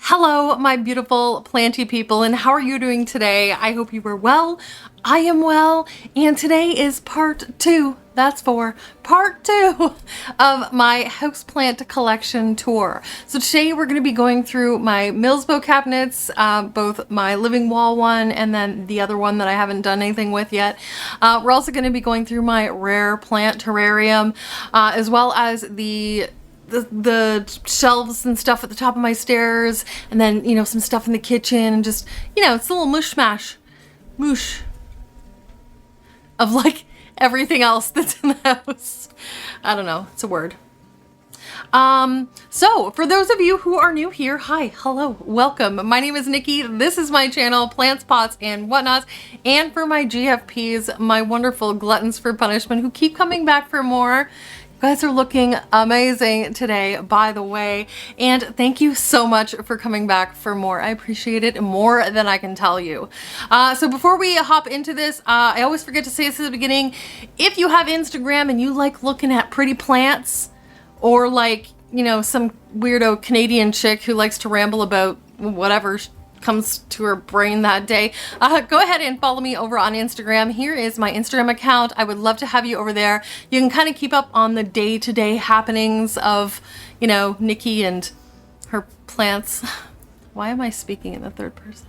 Hello, my beautiful planty people, and how are you doing today? I hope you are well. I am well, and today is part two. That's for part two of my houseplant collection tour. So today we're going to be going through my Millsbo cabinets, both my living wall one and then the other one that I haven't done anything with yet. We're also going to be going through my rare plant terrarium, as well as the shelves and stuff at the top of my stairs, and then, you know, some stuff in the kitchen, and just, you know, it's a little moosh of like everything else that's in the house. I don't know, it's a word. So for those of you who are new here, hi, hello, welcome. My name is Nikki. This is my channel, Plants, Pots, and Whatnots. And for my GFPs, my wonderful gluttons for punishment who keep coming back for more. You guys are looking amazing today, by the way, and thank you so much for coming back for more. I appreciate it more than I can tell you. So before we hop into this, I always forget to say this at the beginning. If you have Instagram and you like looking at pretty plants, or like, you know, some weirdo Canadian chick who likes to ramble about whatever comes to her brain that day, go ahead and follow me over on Instagram. Here is my Instagram account. I would love to have you over there. You can kind of keep up on the day-to-day happenings of, you know, Nikki and her plants. Why am I speaking in the third person?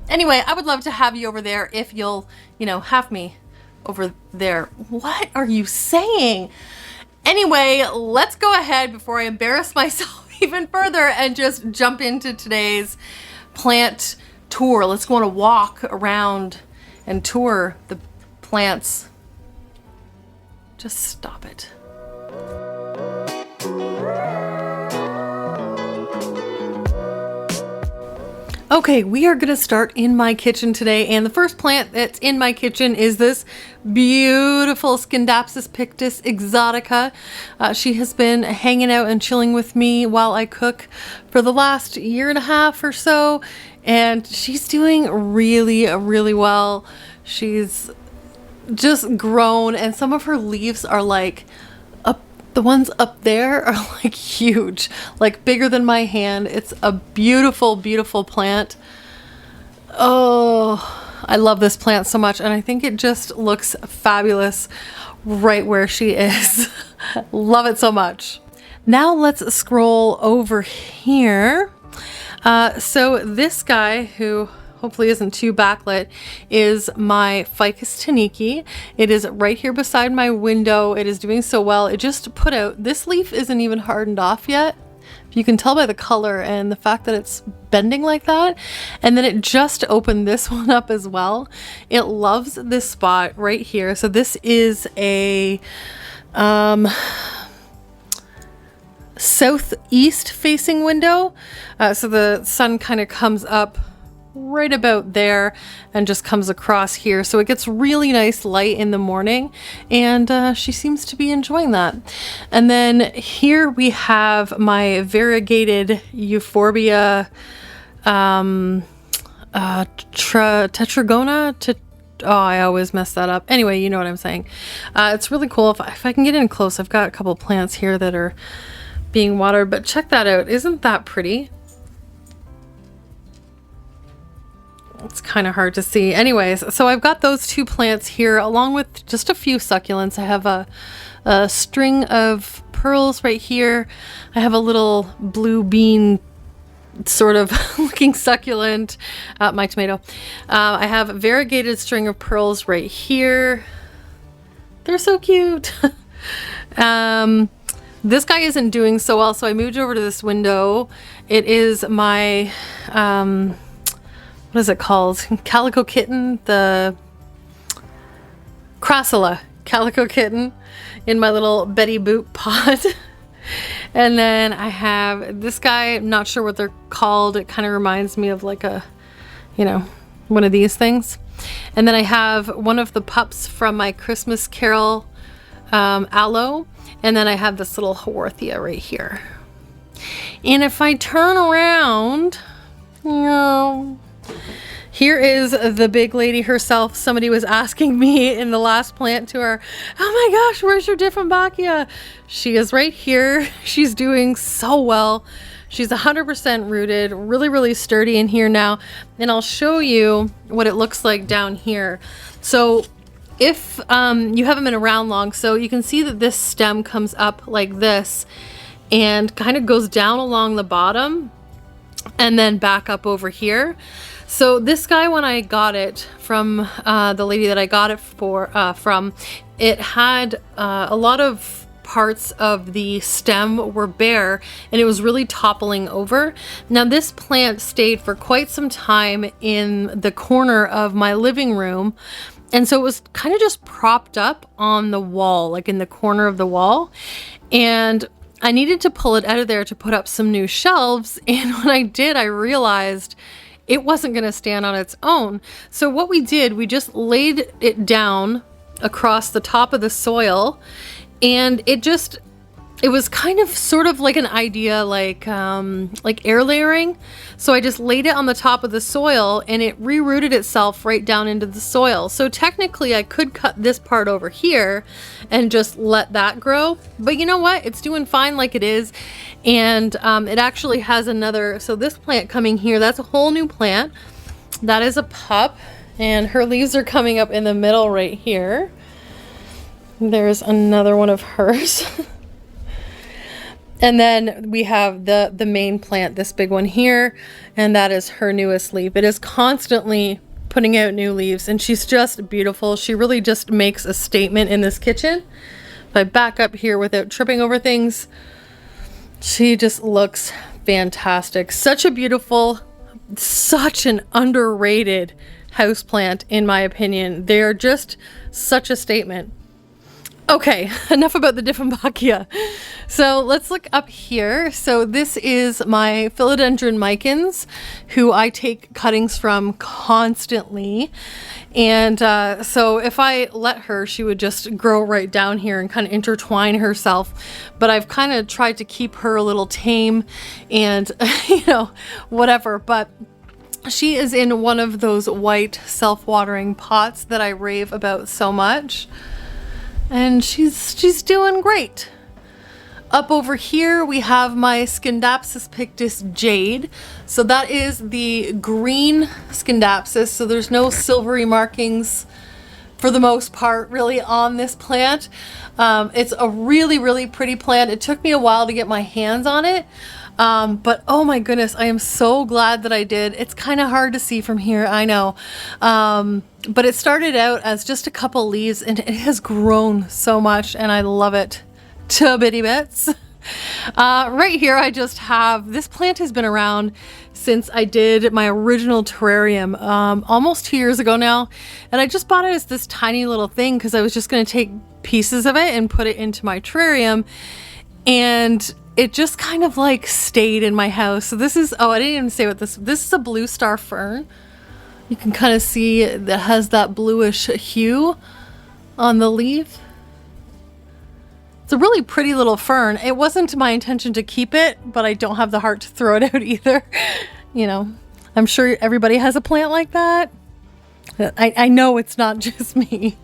Anyway, I would love to have you over there if you'll, you know, have me over there. What are you saying? Anyway, let's go ahead before I embarrass myself even further and just jump into today's plant tour. Let's go on a walk around and tour the plants. Just stop it. Okay, we are gonna start in my kitchen today, and the first plant that's in my kitchen is this beautiful Scindapsus Pictus Exotica. She has been hanging out and chilling with me while I cook for the last year and a half or so, and she's doing really well. She's just grown, and some of her leaves are like the ones up there are like huge, like bigger than my hand. It's a beautiful plant. Oh, I love this plant so much, and I think it just looks fabulous right where she is. Love it so much. Now let's scroll over here. So this guy, who hopefully isn't too backlit, is my Ficus Tineke. It is right here beside my window. It is doing so well. It just put out, this leaf isn't even hardened off yet. You can tell by the color and the fact that it's bending like that. And then it just opened this one up as well. It loves this spot right here. So this is a southeast facing window. So the sun kind of comes up right about there and just comes across here, so it gets really nice light in the morning, and she seems to be enjoying that. And then here we have my variegated Euphorbia Tetragona. Oh, I always mess that up. Anyway, you know what I'm saying. It's really cool. If I can get in close, I've got a couple plants here that are being watered, but check that out. Isn't that pretty? It's kind of hard to see. Anyways, so I've got those two plants here along with just a few succulents. I have a string of pearls right here. I have a little blue bean sort of looking succulent, my tomato. I have a variegated string of pearls right here. They're so cute. This guy isn't doing so well, so I moved over to this window. It is my what is it called? Calico Kitten, the Crassula Calico Kitten in my little Betty Boop pot. And then I have this guy, I'm not sure what they're called. It kind of reminds me of like a, you know, one of these things. And then I have one of the pups from my Christmas Carol aloe. And then I have this little Haworthia right here. And if I turn around, you know, here is the big lady herself. Somebody was asking me in the last plant tour, oh my gosh, where's your Dieffenbachia? She is right here. She's doing so well. She's 100% rooted, really, really sturdy in here now. And I'll show you what it looks like down here. So if you haven't been around long, so you can see that this stem comes up like this and kind of goes down along the bottom and then back up over here. So this guy, when I got it from the lady that I got it from, it had a lot of parts of the stem were bare and it was really toppling over. Now this plant stayed for quite some time in the corner of my living room, and so it was kind of just propped up on the wall, like in the corner of the wall, and I needed to pull it out of there to put up some new shelves. And when I did, I realized it wasn't going to stand on its own. So what we did, we just laid it down across the top of the soil, and it was kind of sort of like an idea like air layering. So I just laid it on the top of the soil and it re-rooted itself right down into the soil. So technically I could cut this part over here and just let that grow, but you know what? It's doing fine like it is. And it actually has another, so this plant coming here, that's a whole new plant. That is a pup, and her leaves are coming up in the middle right here. There's another one of hers. And then we have the main plant, this big one here, and that is her newest leaf. It is constantly putting out new leaves, and she's just beautiful. She really just makes a statement in this kitchen. If I back up here without tripping over things, she just looks fantastic. Such a beautiful, such an underrated houseplant in my opinion. They're just such a statement. Okay, enough about the Dieffenbachia. So let's look up here. So this is my Philodendron Micans, who I take cuttings from constantly. And so if I let her, she would just grow right down here and kind of intertwine herself. But I've kind of tried to keep her a little tame and, you know, whatever. But she is in one of those white self-watering pots that I rave about so much. And she's doing great. Up over here we have my Scindapsus Pictus Jade. So that is the green Scindapsus. So there's no silvery markings for the most part really on this plant. It's a really, really pretty plant. It took me a while to get my hands on it. But oh my goodness, I am so glad that I did. It's kind of hard to see from here, I know. But it started out as just a couple leaves and it has grown so much and I love it to bitty bits. Right here I just have, this plant has been around since I did my original terrarium almost 2 years ago now, and I just bought it as this tiny little thing because I was just going to take pieces of it and put it into my terrarium, and it just kind of like stayed in my house. So this is, oh, I didn't even say what this is a blue star fern. You can kind of see that has that bluish hue on the leaf. It's a really pretty little fern. It wasn't my intention to keep it, but I don't have the heart to throw it out either. You know, I'm sure everybody has a plant like that. I know it's not just me.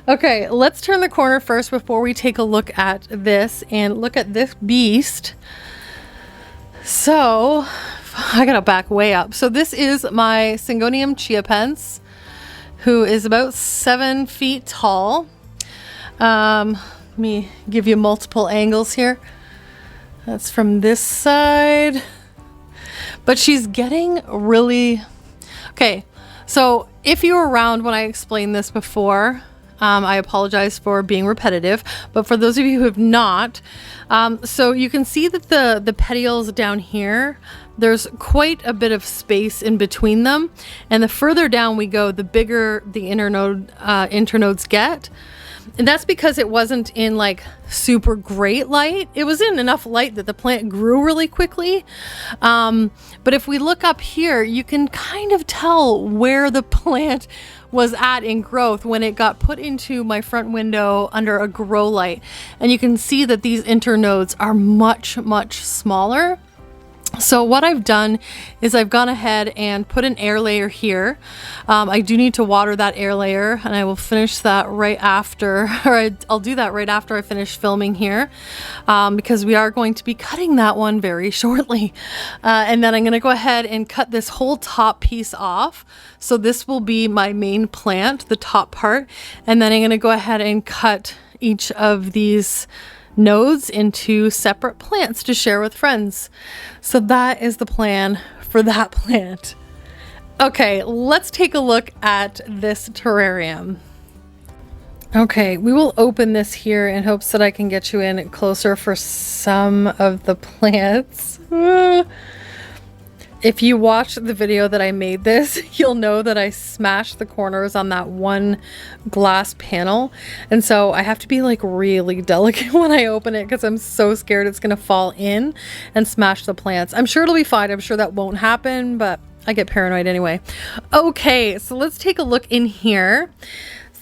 Okay, let's turn the corner first before we take a look at this and look at this beast. So, I gotta back way up. So this is my Syngonium Erythrophyllum, who is about 7 feet tall. Let me give you multiple angles here. That's from this side. But she's getting really... Okay, so if you were around when I explained this before, I apologize for being repetitive, but for those of you who have not, so you can see that the petioles down here, there's quite a bit of space in between them, and the further down we go, the bigger the internodes get. And that's because it wasn't in like super great light. It was in enough light that the plant grew really quickly. But if we look up here, you can kind of tell where the plant was at in growth when it got put into my front window under a grow light. And you can see that these internodes are much, much smaller. So So what I've done is I've gone ahead and put an air layer here. I do need to water that air layer, and I will finish that right after, or I'll do that right after I finish filming here, because we are going to be cutting that one very shortly. And then I'm going to go ahead and cut this whole top piece off. So this will be my main plant, the top part, and then I'm going to go ahead and cut each of these nodes into separate plants to share with friends. So that is the plan for that plant. Okay, let's take a look at this terrarium. Okay, we will open this here in hopes that I can get you in closer for some of the plants. If you watch the video that I made this, you'll know that I smashed the corners on that one glass panel. And so I have to be like really delicate when I open it because I'm so scared it's gonna fall in and smash the plants. I'm sure it'll be fine. I'm sure that won't happen, but I get paranoid anyway. Okay, so let's take a look in here.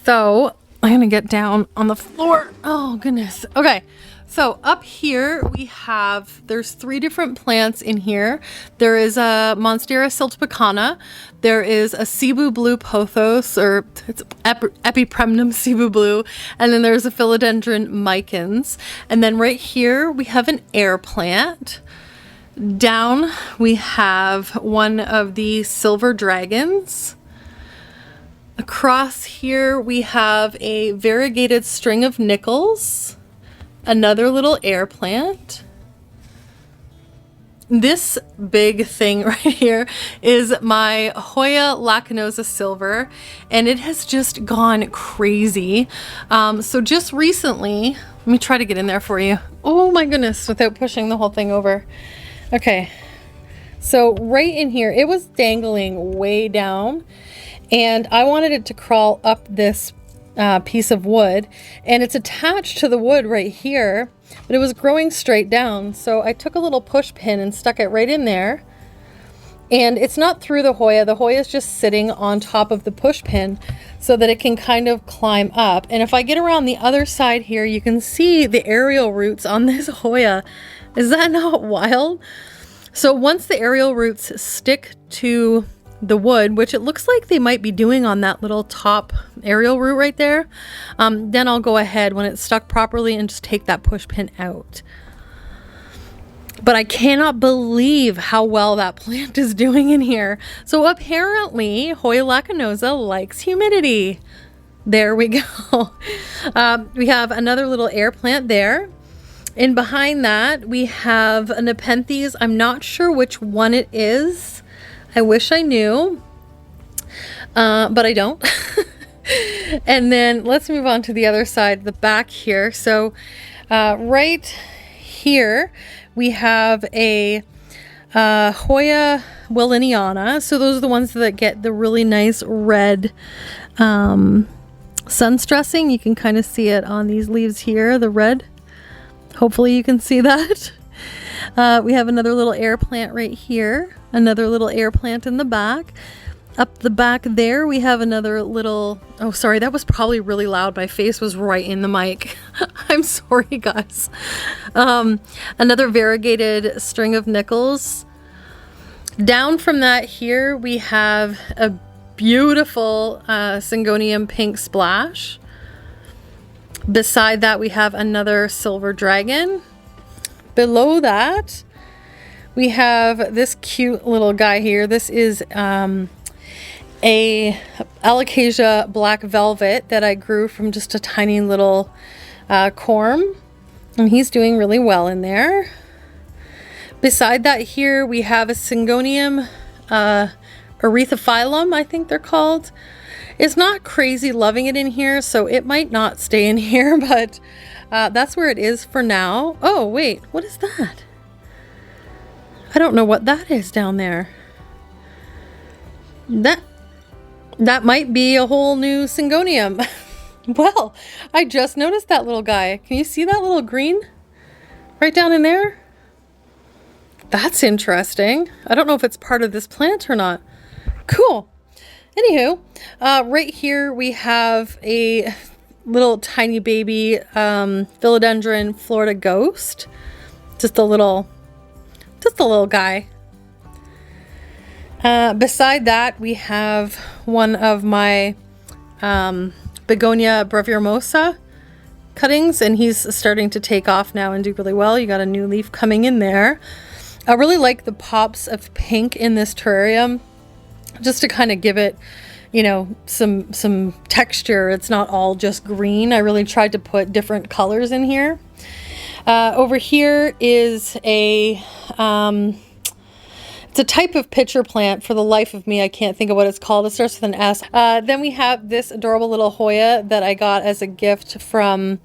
So I'm gonna get down on the floor. Oh goodness. Okay. So up here we have, there's 3 different plants in here. There is a Monstera Siltepecana, there is a Cebu Blue Pothos, or it's Epipremnum Cebu Blue, and then there's a Philodendron Micans. And then right here we have an air plant. Down we have one of the silver dragons. Across here we have a variegated string of nickels. Another little air plant. This big thing right here is my Hoya lacanosa silver, and it has just gone crazy. So just recently, let me try to get in there for you. Oh my goodness, without pushing the whole thing over. Okay, so right in here, it was dangling way down, and I wanted it to crawl up this piece of wood, and it's attached to the wood right here, but it was growing straight down. So I took a little push pin and stuck it right in there, and it's not through the Hoya. The Hoya is just sitting on top of the push pin so that it can kind of climb up. And if I get around the other side here, you can see the aerial roots on this Hoya. Is that not wild? So once the aerial roots stick to the wood, which it looks like they might be doing on that little top aerial root right there, then I'll go ahead when it's stuck properly and just take that push pin out. But I cannot believe how well that plant is doing in here. So apparently Hoya lacanosa likes humidity. There we go. We have another little air plant there. And behind that we have a Nepenthes. I'm not sure which one it is. I wish I knew, but I don't. And then let's move on to the other side, the back here. So right here we have a Hoya Willeniana. So those are the ones that get the really nice red sun stressing. You can kind of see it on these leaves here, the red. Hopefully you can see that. We have another little air plant right here. Another little air plant in the back. Up the back there we have another little, oh sorry, that was probably really loud. My face was right in the mic. I'm sorry guys. Another variegated string of nickels. Down from that here we have a beautiful Syngonium pink splash. Beside that we have another silver dragon. Below that we have this cute little guy here. This is a Alocasia black velvet that I grew from just a tiny little corm, and he's doing really well in there. Beside that here we have a Syngonium Erythrophyllum, I think they're called. It's not crazy loving it in here, so it might not stay in here, but that's where it is for now. Oh wait, what is that? I don't know what that is down there. That might be a whole new Syngonium. Well, I just noticed that little guy. Can you see that little green right down in there? That's interesting. I don't know if it's part of this plant or not. Cool. Anywho, right here we have a little tiny baby Philodendron Florida Ghost. Just a little guy. Beside that, we have one of my Begonia breviformosa cuttings, and he's starting to take off now and do really well. You got a new leaf coming in there. I really like the pops of pink in this terrarium, just to kind of give it, you know, some texture. It's not all just green. I really tried to put different colors in here. Over here is a it's a type of pitcher plant. For the life of me, I can't think of what it's called. It starts with an S. Then we have this adorable little Hoya that I got as a gift from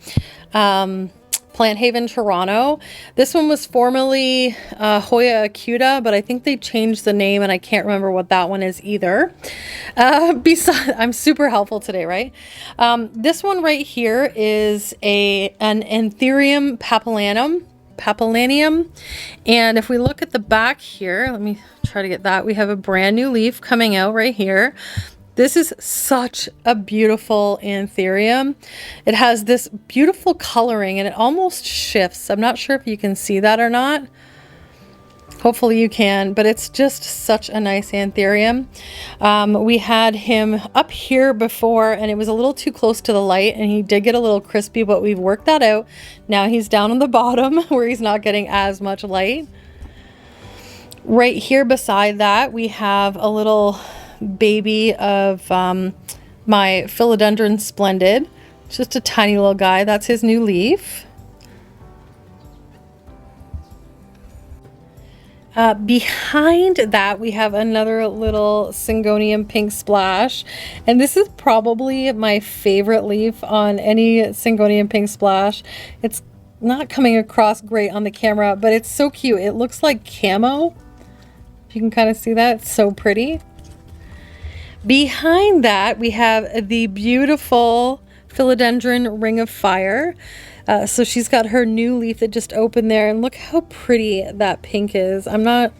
Plant Haven, Toronto. This one was formerly Hoya acuta, but I think they changed the name and I can't remember what that one is either. Besides, I'm super helpful today, right? This one right here is an Anthurium papillanum, and if we look at the back here, let me try to get that. We have a brand new leaf coming out right here. This is such a beautiful Anthurium. It has this beautiful coloring and it almost shifts. I'm not sure if you can see that or not. Hopefully you can, but it's just such a nice Anthurium. We had him up here before and it was a little too close to the light and he did get a little crispy, but we've worked that out. Now he's down on the bottom where he's not getting as much light. Right here beside that, we have a little baby of my Philodendron Splendid. Just a tiny little guy. That's his new leaf. Behind that, we have another little Syngonium pink splash, and this is probably my favorite leaf on any Syngonium pink splash. It's not coming across great on the camera, but it's so cute. It looks like camo. If you can kind of see that, it's so pretty. Behind that, we have the beautiful Philodendron Ring of Fire. So she's got her new leaf that just opened there, and look how pretty that pink is. I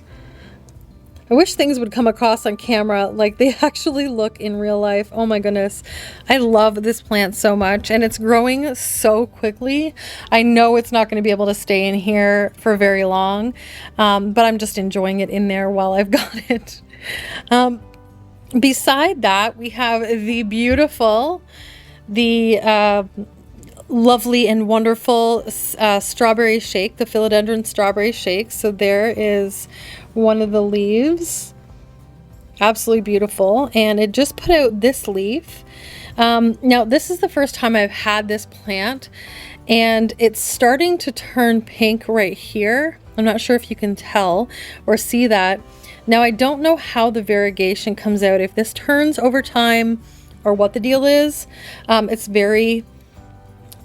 wish things would come across on camera like they actually look in real life. Oh my goodness. I love this plant so much, and it's growing so quickly. I know it's not going to be able to stay in here for very long, but I'm just enjoying it in there while I've got it. Beside that, we have the beautiful, lovely and wonderful strawberry shake, the Philodendron strawberry shake. So there is one of the leaves. Absolutely beautiful. And it just put out this leaf. Now this is the first time I've had this plant, and it's starting to turn pink right here. I'm not sure if you can tell or see that. Now I don't know how the variegation comes out, if this turns over time or what the deal is. It's very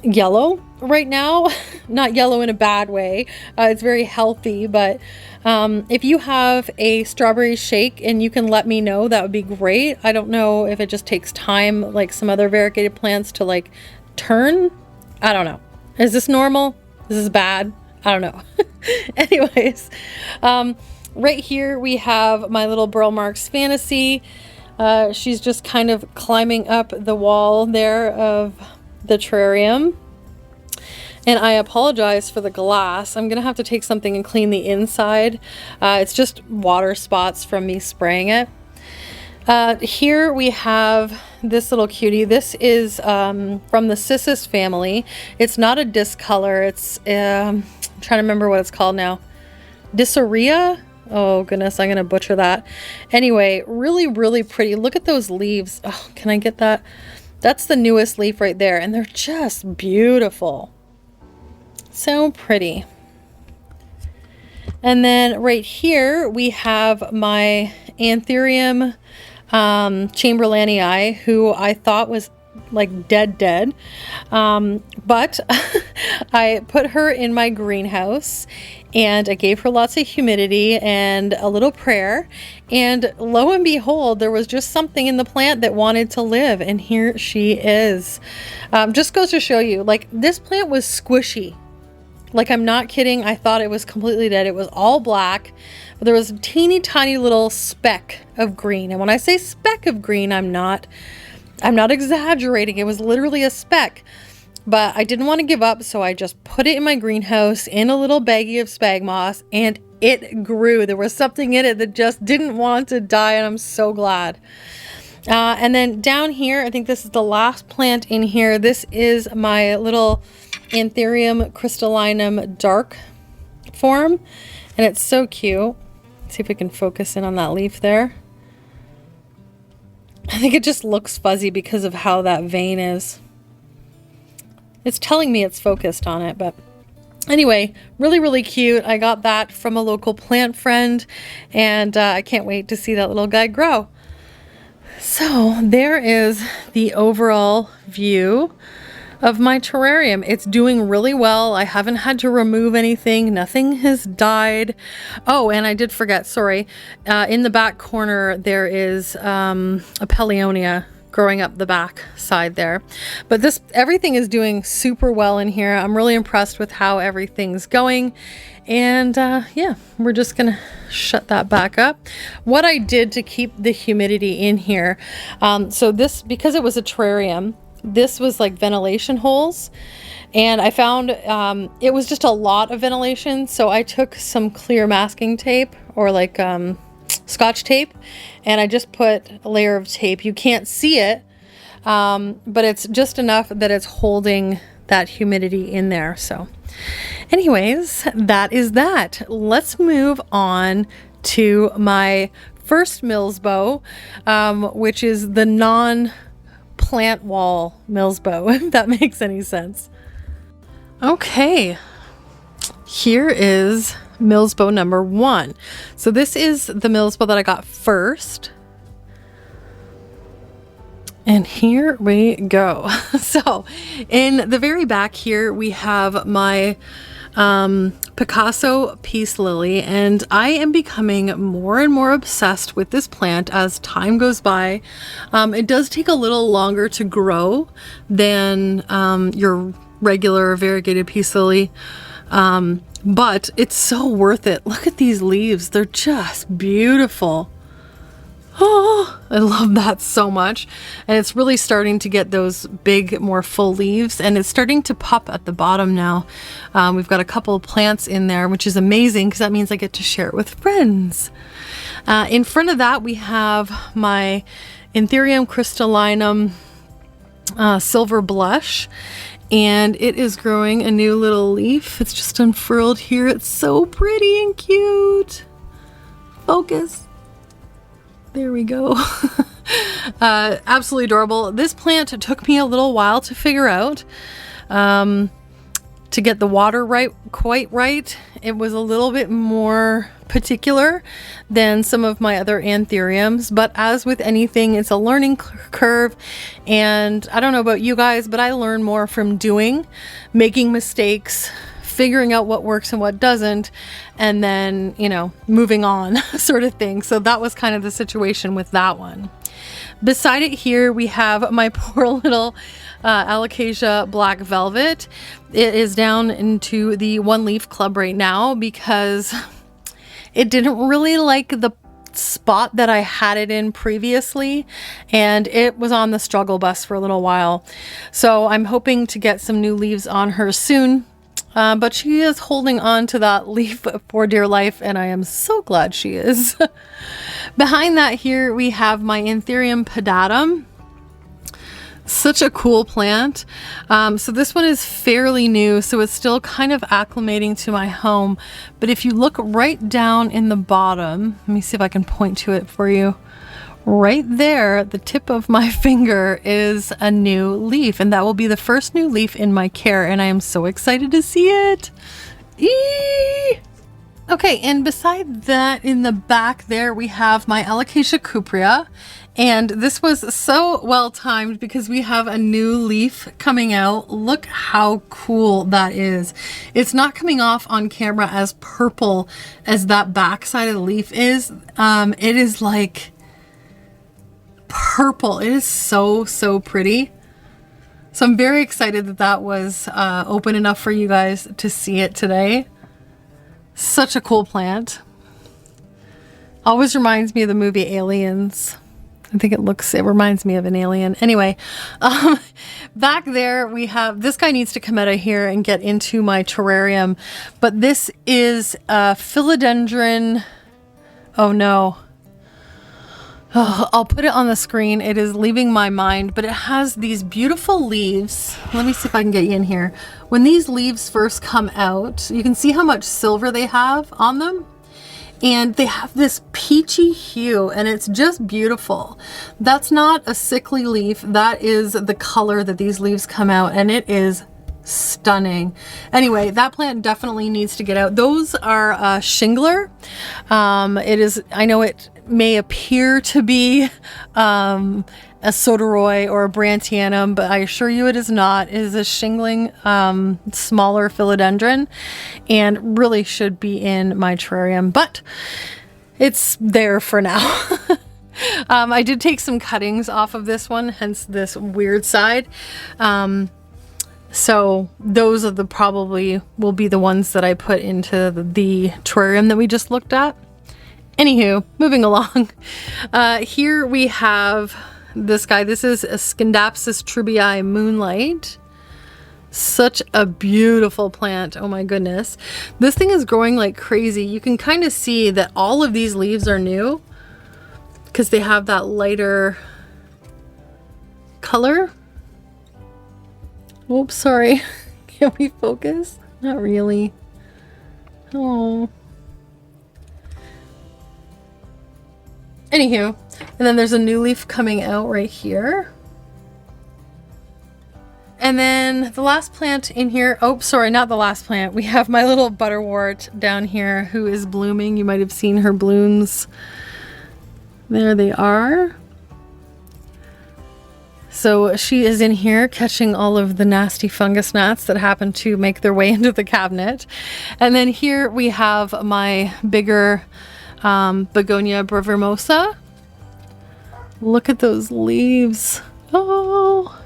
yellow right now. Not yellow in a bad way. It's very healthy, but if you have a strawberry shake and you can let me know, that would be great. I don't know if it just takes time like some other variegated plants to like turn. I don't know. Is this normal? Is this bad? I don't know. Anyways, right here we have my little Burl Marks Fantasy. She's just kind of climbing up the wall there of the terrarium. And I apologize for the glass. I'm gonna have to take something and clean the inside. It's just water spots from me spraying it. Here we have this little cutie. This is from the Cissus family. It's not a discolor. It's I'm trying to remember what it's called now. Dioscorea. Oh goodness, I'm gonna butcher that. Anyway, really, really pretty. Look at those leaves. Oh, can I get that? That's the newest leaf right there, and they're just beautiful. So pretty. And then right here we have my Anthurium Chamberlainii, who I thought was like dead. But I put her in my greenhouse and I gave her lots of humidity and a little prayer, and lo and behold, there was just something in the plant that wanted to live, and here she is. Just goes to show you, like, this plant was squishy. Like, I'm not kidding. I thought it was completely dead. It was all black, but there was a teeny tiny little speck of green. And when I say speck of green, I'm not exaggerating. It was literally a speck. But I didn't want to give up, so I just put it in my greenhouse in a little baggie of spag moss, and it grew. There was something in it that just didn't want to die, and I'm so glad. And then down here, I think this is the last plant in here. This is my little Anthurium crystallinum dark form, and it's so cute. Let's see if we can focus in on that leaf there. I think it just looks fuzzy because of how that vein is. It's telling me it's focused on it, but anyway, really, really cute. I got that from a local plant friend, and I can't wait to see that little guy grow. So there is the overall view of my terrarium. It's doing really well. I haven't had to remove anything. Nothing has died. Oh, and I did forget, sorry. In the back corner, there is a Paleonia growing up the back side there. But everything is doing super well in here. I'm really impressed with how everything's going. And yeah, we're just gonna shut that back up. What I did to keep the humidity in here, so this, because it was a terrarium, this was like ventilation holes, and I found it was just a lot of ventilation, so I took some clear masking tape, or like Scotch tape, and I just put a layer of tape. You can't see it, but it's just enough that it's holding that humidity in there. So anyways, that is that. Let's move on to my first Milsbo, which is the non-plant wall Milsbo, if that makes any sense. Okay, here is Milsbo number 1. So this is the Milsbo that I got first. And here we go. So in the very back here, we have my Picasso Peace lily, and I am becoming more and more obsessed with this plant as time goes by. It does take a little longer to grow than your regular variegated peace lily, but it's so worth it. Look at these leaves. They're just beautiful. Oh, I love that so much. And it's really starting to get those big, more full leaves, and it's starting to pop at the bottom now. We've got a couple of plants in there, which is amazing because that means I get to share it with friends. In front of that, we have my Anthurium crystallinum silver blush, and it is growing a new little leaf. It's just unfurled here. It's so pretty and cute. Focus. There we go. Absolutely adorable. This plant took me a little while to figure out, to get the water quite right. It was a little bit more particular than some of my other anthuriums, but as with anything, it's a learning curve. And I don't know about you guys, but I learn more from doing, making mistakes, figuring out what works and what doesn't, and then, you know, moving on sort of thing. So that was kind of the situation with that one. Beside it here, we have my poor little Alocasia Black Velvet. It is down into the one leaf club right now because it didn't really like the spot that I had it in previously, and it was on the struggle bus for a little while. So I'm hoping to get some new leaves on her soon. But she is holding on to that leaf for dear life, and I am so glad she is. Behind that here, we have my Anthurium pedatum. Such a cool plant. So this one is fairly new, so it's still kind of acclimating to my home. But if you look right down in the bottom, let me see if I can point to it for you. Right there, the tip of my finger is a new leaf, and that will be the first new leaf in my care, and I am so excited to see it. Eee! Okay, and beside that, in the back there, we have my Alocasia Cuprea, and this was so well timed because we have a new leaf coming out. Look how cool that is. It's not coming off on camera as purple as that back side of the leaf is. It is like purple. It is so pretty. So I'm very excited that that was open enough for you guys to see it today. Such a cool plant. Always reminds me of the movie Aliens. I think it reminds me of an alien. Anyway, back there we have, this guy needs to come out of here and get into my terrarium. But this is a Philodendron. Oh no. Oh, I'll put it on the screen. It is leaving my mind, but it has these beautiful leaves. Let me see if I can get you in here. When these leaves first come out, you can see how much silver they have on them. And they have this peachy hue, and it's just beautiful. That's not a sickly leaf. That is the color that these leaves come out, and it is stunning. Anyway, that plant definitely needs to get out. Those are shingler. I know it may appear to be a Soderoy or a Brantianum, but I assure you it is not. It is a shingling, smaller philodendron, and really should be in my terrarium, but it's there for now. I did take some cuttings off of this one, hence this weird side. So those are probably will be the ones that I put into the terrarium that we just looked at. Anywho, moving along. Here we have this guy. This is a Scindapsus trubii Moonlight. Such a beautiful plant. Oh my goodness. This thing is growing like crazy. You can kind of see that all of these leaves are new because they have that lighter color. Oops, sorry. Can we focus? Not really. Oh. Anywho, and then there's a new leaf coming out right here. And then the last plant in here, oh, sorry, not the last plant. We have my little butterwort down here who is blooming. You might have seen her blooms. There they are. So she is in here catching all of the nasty fungus gnats that happen to make their way into the cabinet. And then here we have my bigger Begonia brevermosa. Look at those leaves. Oh,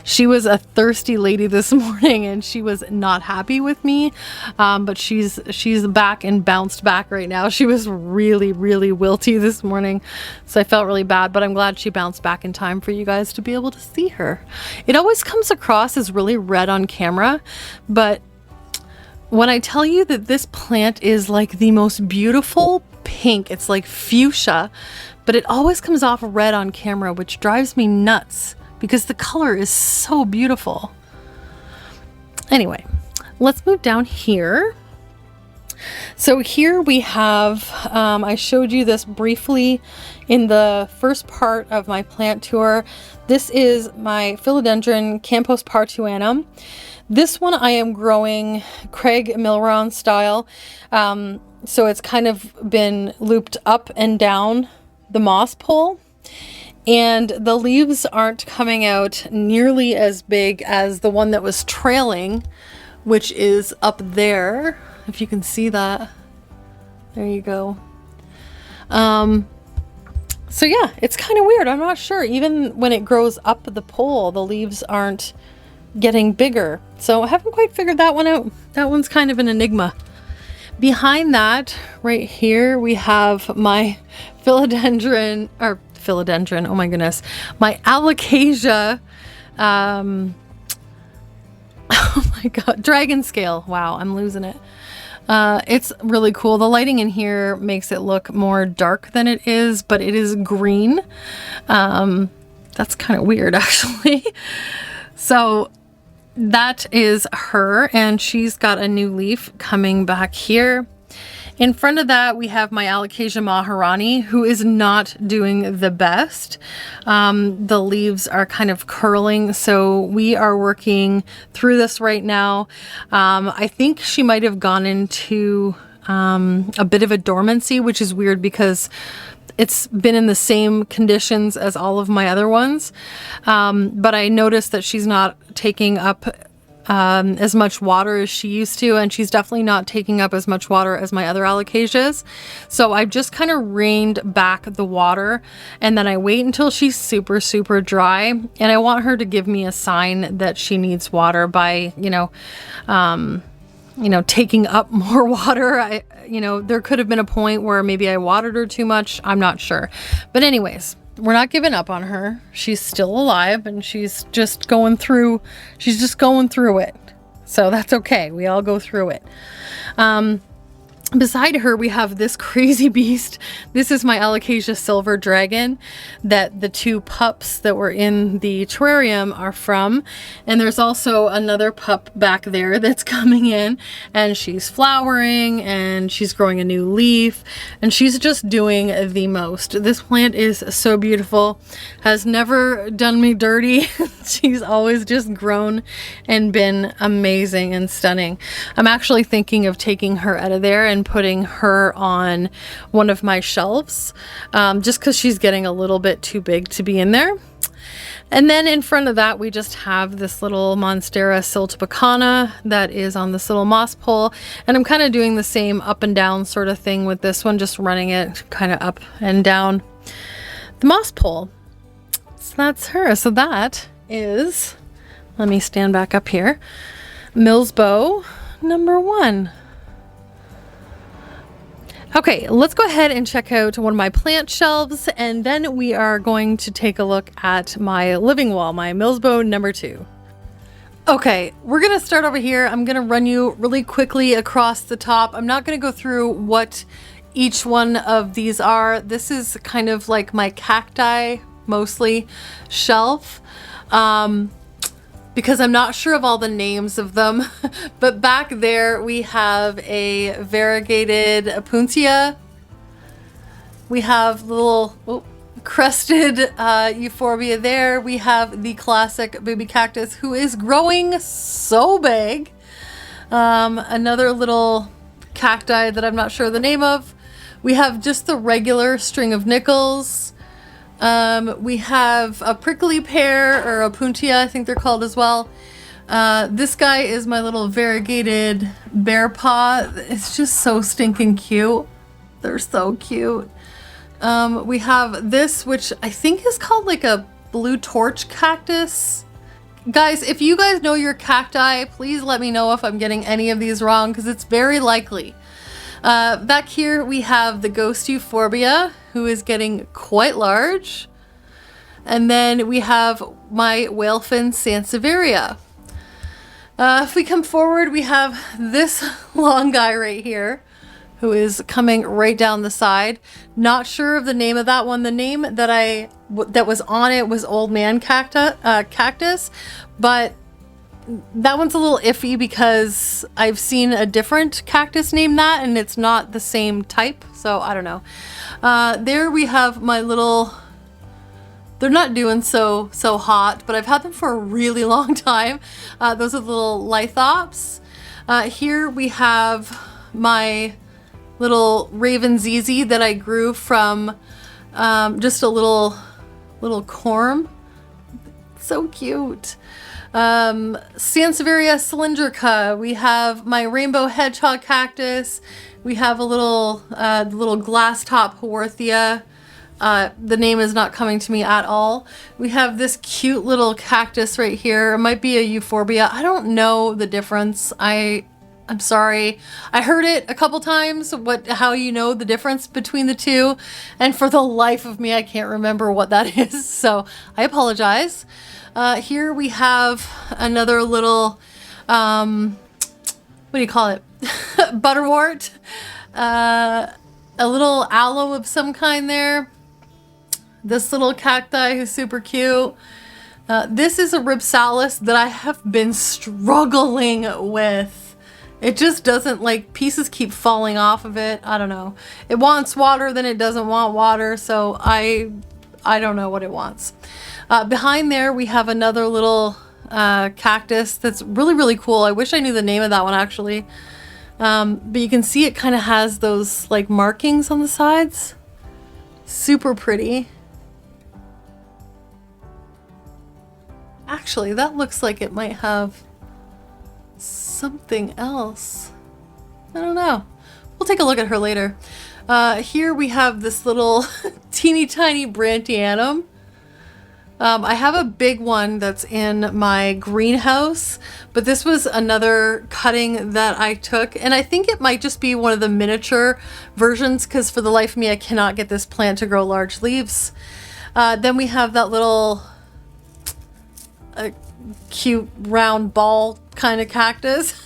she was a thirsty lady this morning and she was not happy with me, but she's back and bounced back right now. She was really wilty this morning, so I felt really bad, but I'm glad she bounced back in time for you guys to be able to see her. It always comes across as really red on camera, but when I tell you that this plant is like the most beautiful pink, it's like fuchsia, but it always comes off red on camera, which drives me nuts because the color is so beautiful. Anyway, let's move down here. So here we have, I showed you this briefly in the first part of my plant tour. This is my Philodendron Camposportoanum. This one I am growing Craig Milron style. So it's kind of been looped up and down the moss pole. And the leaves aren't coming out nearly as big as the one that was trailing, which is up there. If you can see that. There you go. So yeah, it's kind of weird. I'm not sure. Even when it grows up the pole, the leaves aren't getting bigger. So I haven't quite figured that one out. That one's kind of an enigma. Behind that, right here, we have my Philodendron, oh my goodness, my Alocasia, oh my god, dragon scale. Wow, I'm losing it. It's really cool. The lighting in here makes it look more dark than it is, but it is green. That's kind of weird, actually. So that is her, and she's got a new leaf coming back here. In front of that, we have my Alocasia Maharani, who is not doing the best. The leaves are kind of curling, so we are working through this right now. I think she might have gone into a bit of a dormancy, which is weird because it's been in the same conditions as all of my other ones. But I noticed that she's not taking up as much water as she used to, and she's definitely not taking up as much water as my other alocasias. So I've just kind of reined back the water, and then I wait until she's super dry, and I want her to give me a sign that she needs water by, taking up more water. There could have been a point where maybe I watered her too much. I'm not sure. But anyways, we're not giving up on her. She's still alive and she's just going through it. So that's okay. We all go through it. Beside her, we have this crazy beast. This is my Alocasia Silver Dragon that the two pups that were in the terrarium are from. And there's also another pup back there that's coming in, and she's flowering and she's growing a new leaf and she's just doing the most. This plant is so beautiful, has never done me dirty. She's always just grown and been amazing and stunning. I'm actually thinking of taking her out of there and putting her on one of my shelves, just because she's getting a little bit too big to be in there. And then in front of that, we just have this little Monstera Siltepecana that is on this little moss pole. And I'm kind of doing the same up and down sort of thing with this one, just running it kind of up and down the moss pole. So that's her. So that is, let me stand back up here, Millsbow number 1. Okay, let's go ahead and check out one of my plant shelves, and then we are going to take a look at my living wall, my Millsbow number 2. Okay, we're gonna start over here. I'm gonna run you really quickly across the top. I'm not gonna go through what each one of these are. This is kind of like my cacti, mostly, shelf. Because I'm not sure of all the names of them. But back there we have a variegated Opuntia. We have little crested Euphorbia there. We have the classic baby cactus who is growing so big. Another little cacti that I'm not sure the name of. We have just the regular string of nickels. We have a prickly pear, or Opuntia, I think they're called as well. This guy is my little variegated bear paw. It's just so stinking cute. They're so cute. We have this, which I think is called like a blue torch cactus. Guys, if you guys know your cacti, please let me know if I'm getting any of these wrong, because it's very likely. Back here we have the ghost Euphorbia, who is getting quite large. And then we have my whalefin Sansevieria. If we come forward, we have this long guy right here, who is coming right down the side. Not sure of the name of that one. The name that was on it was Old Man Cactus, but that one's a little iffy because I've seen a different cactus named that and it's not the same type, so I don't know. There we have my little, they're not doing so hot, but I've had them for a really long time. Those are the little lithops. Here we have my little Raven ZZ that I grew from just a little corm. So cute. Sansevieria cylindrica. We have my rainbow hedgehog cactus. We have a little glass top Haworthia. The name is not coming to me at all. We have this cute little cactus right here. It might be a Euphorbia. I don't know the difference. I'm sorry. I heard it a couple times, how you know the difference between the two, and for the life of me I can't remember what that is, so I apologize. Here we have another little, what do you call it? Butterwort. A little aloe of some kind there. This little cacti who's super cute. This is a Ripsalis that I have been struggling with. It just doesn't, like, pieces keep falling off of it. I don't know. It wants water, then it doesn't want water, so I don't know what it wants. Behind there we have another little cactus that's really, really cool. I wish I knew the name of that one actually. But you can see it kind of has those like markings on the sides. Super pretty. Actually, that looks like it might have something else. I don't know. We'll take a look at her later. Here we have this little teeny tiny Brantianum. I have a big one that's in my greenhouse, but this was another cutting that I took, and I think it might just be one of the miniature versions because for the life of me I cannot get this plant to grow large leaves. Then we have that little cute round ball kind of cactus.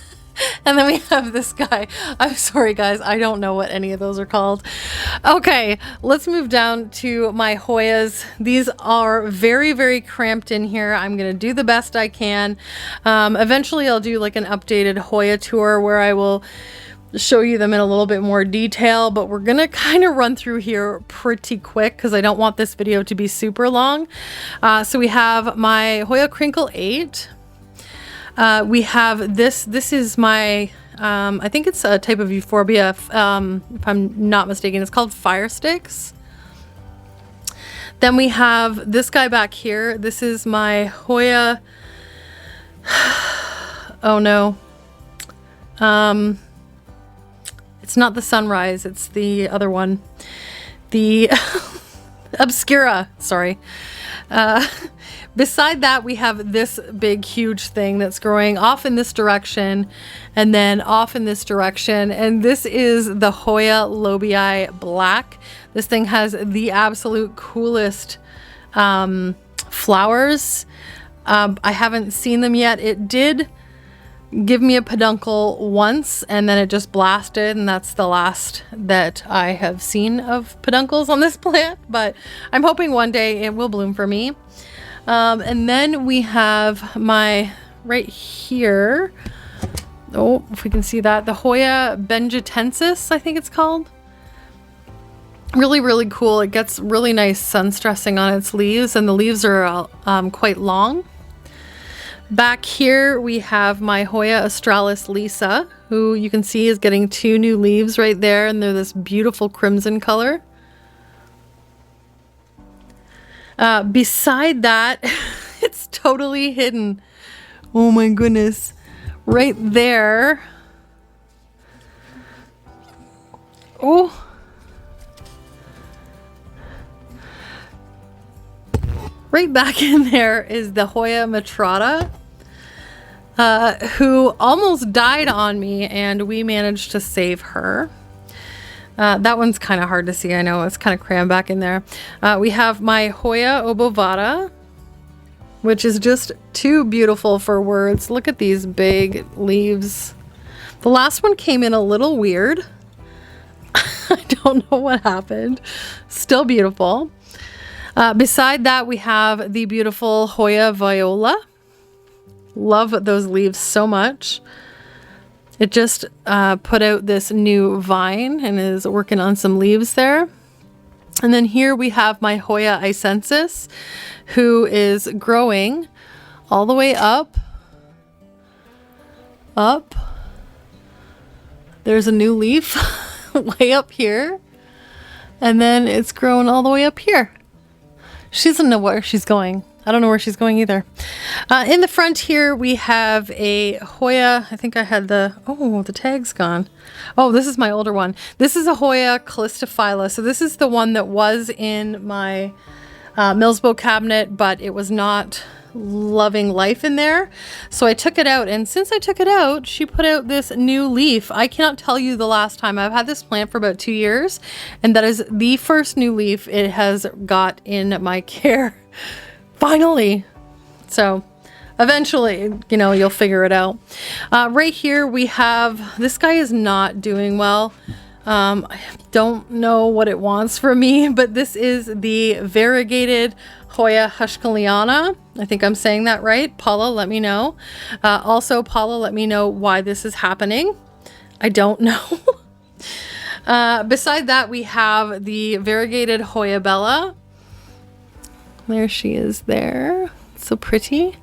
And then we have this guy. I'm sorry guys, I don't know what any of those are called. Okay, let's move down to my Hoyas. These are very, very cramped in here. I'm gonna do the best I can. Eventually I'll do like an updated Hoya tour where I will show you them in a little bit more detail, but we're gonna kind of run through here pretty quick because I don't want this video to be super long. So we have my Hoya Crinkle 8. We have this is my, I think it's a type of Euphorbia, if I'm not mistaken. It's called Fire Sticks. Then we have this guy back here. This is my Hoya, oh no. It's not the Sunrise, it's the other one. The Obscura, sorry. Beside that, we have this big, huge thing that's growing off in this direction and then off in this direction. And this is the Hoya Lobii Black. This thing has the absolute coolest flowers. I haven't seen them yet. It did give me a peduncle once and then it just blasted, and that's the last that I have seen of peduncles on this plant, but I'm hoping one day it will bloom for me. And then we have my, right here, oh, if we can see that, the Hoya benjitensis, I think it's called. Really, really cool. It gets really nice sun stressing on its leaves, and the leaves are quite long. Back here we have my Hoya australis Lisa, who you can see is getting 2 new leaves right there, and they're this beautiful crimson color. Beside that, it's totally hidden. Oh my goodness. Right there. Oh. Right back in there is the Hoya matrata, who almost died on me, and we managed to save her. That one's kind of hard to see. I know it's kind of crammed back in there. We have my Hoya obovata, which is just too beautiful for words. Look at these big leaves. The last one came in a little weird. I don't know what happened. Still beautiful. Beside that, we have the beautiful Hoya viola. Love those leaves so much. It just put out this new vine and is working on some leaves there. And then here we have my Hoya icensis, who is growing all the way up. There's a new leaf way up here. And then it's grown all the way up here. She doesn't know where she's going. I don't know where she's going either. In the front here, we have a Hoya. I think I had the tag's gone. Oh, this is my older one. This is a Hoya Callistophylla. So this is the one that was in my Millsbo cabinet, but it was not loving life in there. So I took it out, and since I took it out, she put out this new leaf. I cannot tell you the last time. I've had this plant for about 2 years, and that is the first new leaf it has got in my care. Finally. So eventually, you know, you'll figure it out. Right here we have, this guy is not doing well. I don't know what it wants from me, but this is the variegated Hoya Hushkaliana. I think I'm saying that right. Paula, let me know. Also, Paula, let me know why this is happening. I don't know. Beside that, we have the variegated Hoya Bella. There she is there. So pretty.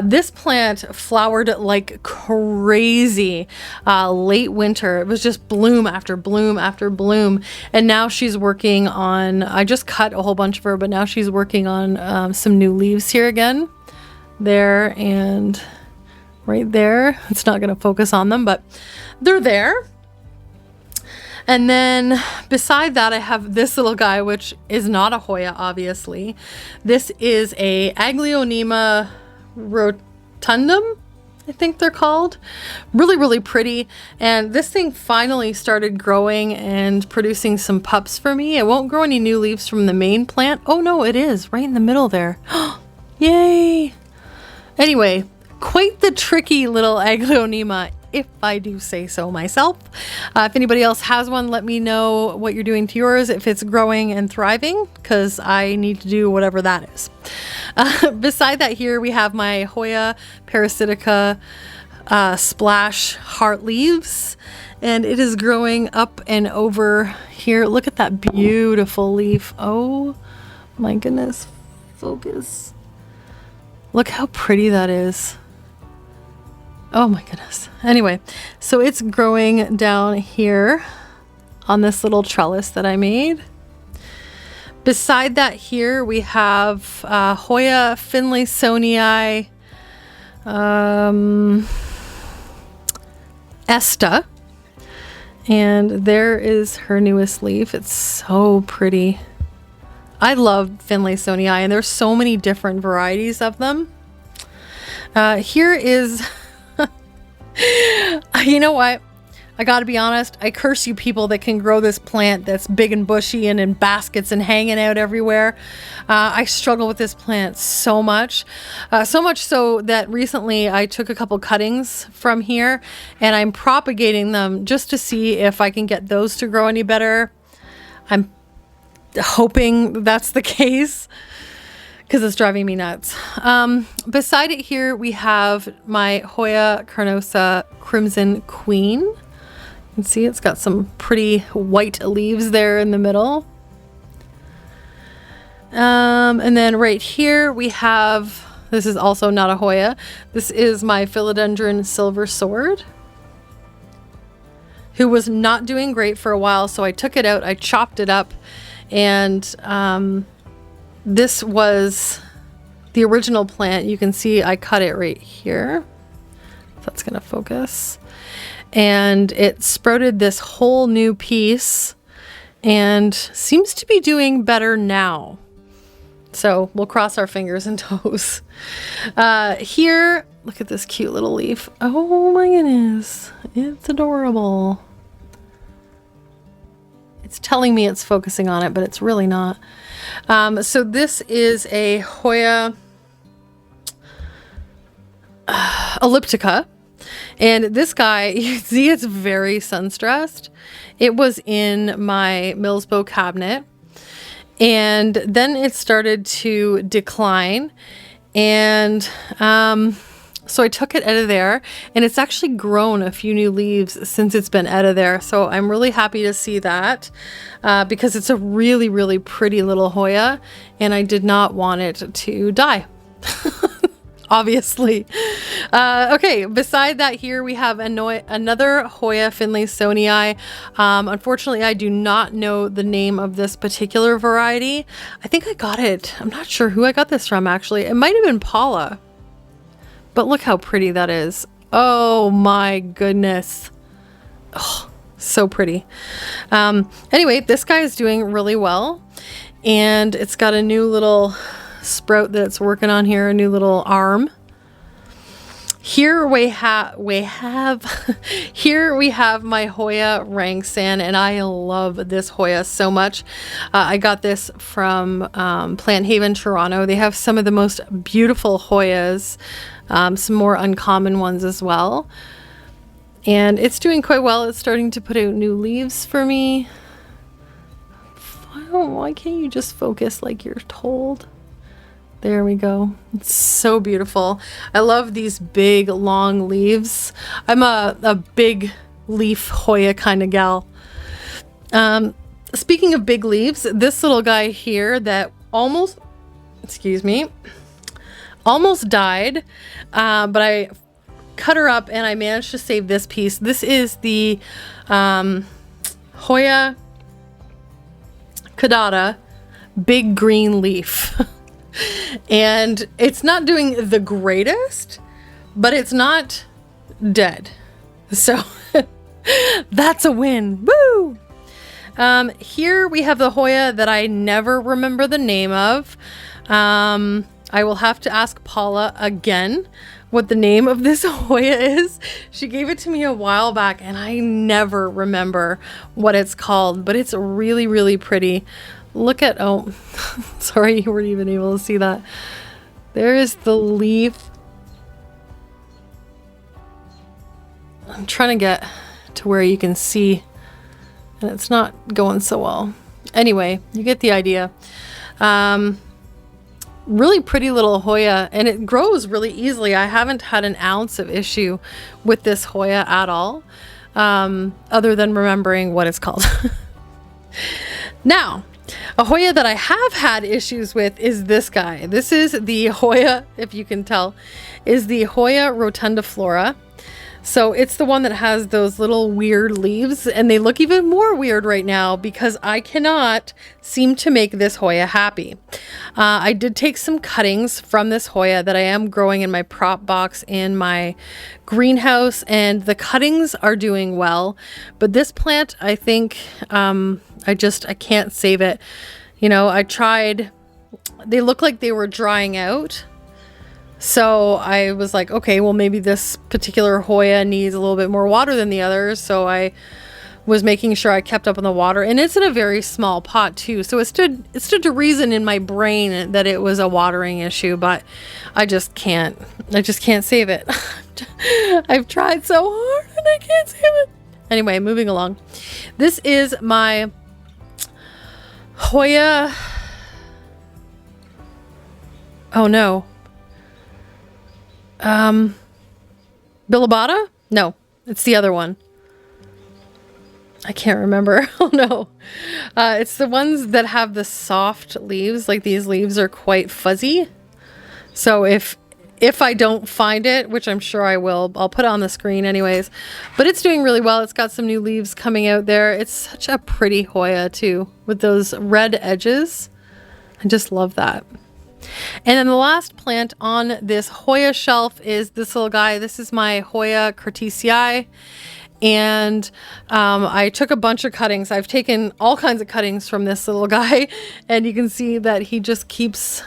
This plant flowered like crazy late winter. It was just bloom after bloom after bloom. And now she's working on, I just cut a whole bunch of her, but now she's working on some new leaves here again. There and right there. It's not going to focus on them, but they're there. And then beside that, I have this little guy, which is not a Hoya, obviously. This is a Aglaonema rotundum. I think they're called. Really, really pretty. And this thing finally started growing and producing some pups for me. It won't grow any new leaves from the main plant. Oh no, it is right in the middle there. Yay! Anyway, quite the tricky little Aglaonema, if I do say so myself. If anybody else has one, let me know what you're doing to yours, if it's growing and thriving, because I need to do whatever that is. Beside that, here we have my Hoya parasitica splash heart leaves, and it is growing up and over here. Look at that beautiful leaf. Oh my goodness, focus. Look how pretty that is. Oh my goodness. Anyway, so it's growing down here on this little trellis that I made. Beside that, here we have Hoya Finlaysonii Esta, and there is her newest leaf. It's so pretty. I love Finlaysonii, and there's so many different varieties of them. Here is, you know what? I gotta be honest, I curse you people that can grow this plant that's big and bushy and in baskets and hanging out everywhere. I struggle with this plant so much. So much so that recently I took a couple cuttings from here and I'm propagating them just to see if I can get those to grow any better. I'm hoping that's the case, because it's driving me nuts. Beside it here, we have my Hoya carnosa Crimson Queen. You can see it's got some pretty white leaves there in the middle. And then right here we have, this is also not a Hoya. This is my Philodendron Silver Sword, who was not doing great for a while. So I took it out, I chopped it up, and this was the original plant. You can see I cut it right here, if that's gonna focus. And it sprouted this whole new piece and seems to be doing better now. So we'll cross our fingers and toes. Here, look at this cute little leaf. Oh my goodness, it's adorable. It's telling me it's focusing on it, but it's really not. So this is a Hoya elliptica. And this guy, you see it's very sun-stressed. It was in my Millsbow cabinet, and then it started to decline. And so I took it out of there, and it's actually grown a few new leaves since it's been out of there. So I'm really happy to see that because it's a really, really pretty little Hoya, and I did not want it to die. Obviously. Okay, beside that, here we have another Hoya Finlaysonii. Unfortunately, I do not know the name of this particular variety. I think I got it. I'm not sure who I got this from, actually. It might have been Paula. But look how pretty that is. Oh my goodness. Oh, so pretty. Anyway, this guy is doing really well. And it's got a new little sprout that it's working on here, a new little arm. Here we have here we have my Hoya Rangsan, and I love this Hoya so much. I got this from Plant Haven, Toronto. They have some of the most beautiful Hoyas, some more uncommon ones as well. And it's doing quite well. It's starting to put out new leaves for me. Why can't you just focus like you're told? There we go. It's so beautiful. I love these big, long leaves. I'm a big leaf Hoya kind of gal. Speaking of big leaves, this little guy here that almost died, but I cut her up and I managed to save this piece. This is the Hoya caudata big green leaf. And it's not doing the greatest, but it's not dead. So that's a win. Woo! Here we have the Hoya that I never remember the name of. I will have to ask Paula again, what the name of this Hoya is. She gave it to me a while back and I never remember what it's called, but it's really, really pretty. Look at, oh, sorry you weren't even able to see that. There is the leaf. I'm trying to get to where you can see, and it's not going so well. Anyway, you get the idea. Really pretty little Hoya, and it grows really easily. I haven't had an ounce of issue with this Hoya at all, other than remembering what it's called. Now, a Hoya that I have had issues with is this guy. This is the Hoya, if you can tell, is the Hoya rotundiflora. So it's the one that has those little weird leaves, and they look even more weird right now because I cannot seem to make this Hoya happy. I did take some cuttings from this Hoya that I am growing in my prop box in my greenhouse, and the cuttings are doing well, but this plant, I think, I can't save it. You know, I tried, they look like they were drying out. So I was like, okay, well, maybe this particular Hoya needs a little bit more water than the others. So I was making sure I kept up on the water, and it's in a very small pot too. So it stood to reason in my brain that it was a watering issue, but I just can't save it. I've tried so hard and I can't save it. Anyway, moving along. This is my Hoya. Oh no. Bilibata? No, it's the other one. I can't remember. Oh no. It's the ones that have the soft leaves. Like, these leaves are quite fuzzy. So if I don't find it, which I'm sure I will, I'll put it on the screen anyways. But it's doing really well. It's got some new leaves coming out there. It's such a pretty Hoya too, with those red edges. I just love that. And then the last plant on this Hoya shelf is this little guy. This is my Hoya Curtisii. And I took a bunch of cuttings. I've taken all kinds of cuttings from this little guy. And you can see that he just keeps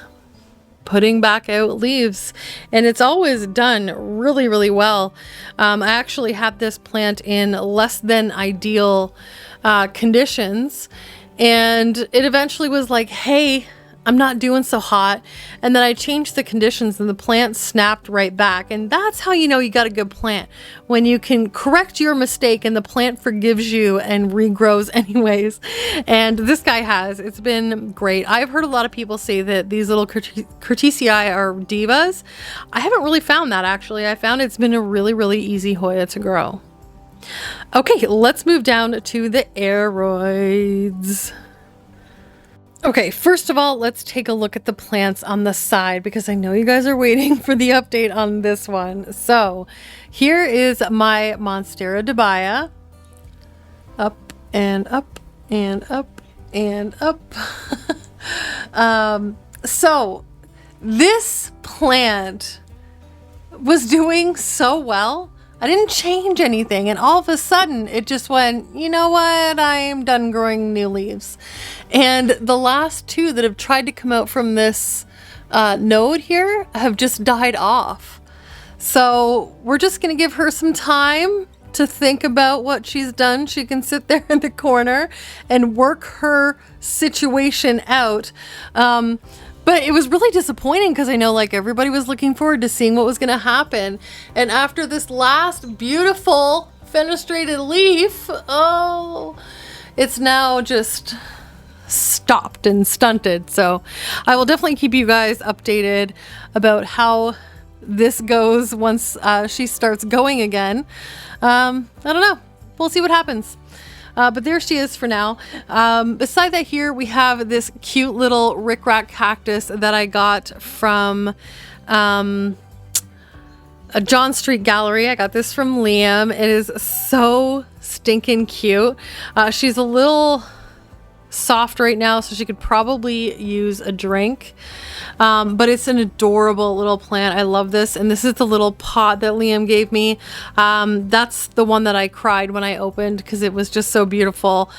putting back out leaves. And it's always done really, really well. I actually had this plant in less than ideal conditions. And it eventually was like, hey, I'm not doing so hot. And then I changed the conditions and the plant snapped right back. And that's how you know you got a good plant. When you can correct your mistake and the plant forgives you and regrows anyways. And this guy has. It's been great. I've heard a lot of people say that these little Curtisii are divas. I haven't really found that, actually. I found it's been a really, really easy Hoya to grow. Okay, let's move down to the aroids. Okay, first of all, let's take a look at the plants on the side because I know you guys are waiting for the update on this one. So here is my Monstera Dubia. Up and up and up and up. So this plant was doing so well. I didn't change anything, and all of a sudden it just went, you know what, I'm done growing new leaves. And the last two that have tried to come out from this node here have just died off. So we're just going to give her some time to think about what she's done. She can sit there in the corner and work her situation out. But it was really disappointing because I know, like, everybody was looking forward to seeing what was going to happen. And after this last beautiful fenestrated leaf, oh, it's now just stopped and stunted. So I will definitely keep you guys updated about how this goes once she starts going again. I don't know. We'll see what happens. But there she is for now. Beside that, here we have this cute little Rik Rak Cactus that I got from a John Street gallery. I got this from Liam. It is so stinking cute. She's a little soft right now, so she could probably use a drink. But it's an adorable little plant. I love this. And this is the little pot that Liam gave me. That's the one that I cried when I opened because it was just so beautiful.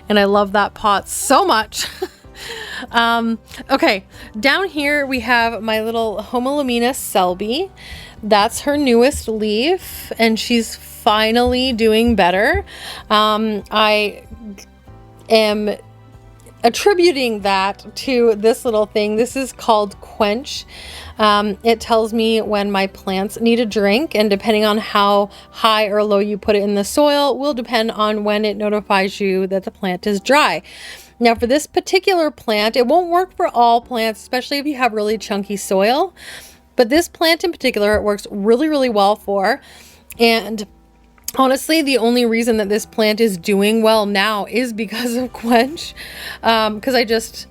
And I love that pot so much. Okay, down here we have my little Homalomena Selby. That's her newest leaf, and she's finally doing better. I am attributing that to this little thing. This is called Quench. It tells me when my plants need a drink, and depending on how high or low you put it in the soil will depend on when it notifies you that the plant is dry. Now for this particular plant, it won't work for all plants, especially if you have really chunky soil, but this plant in particular it works really, really well for. And honestly, the only reason that this plant is doing well now is because of Quench, because I just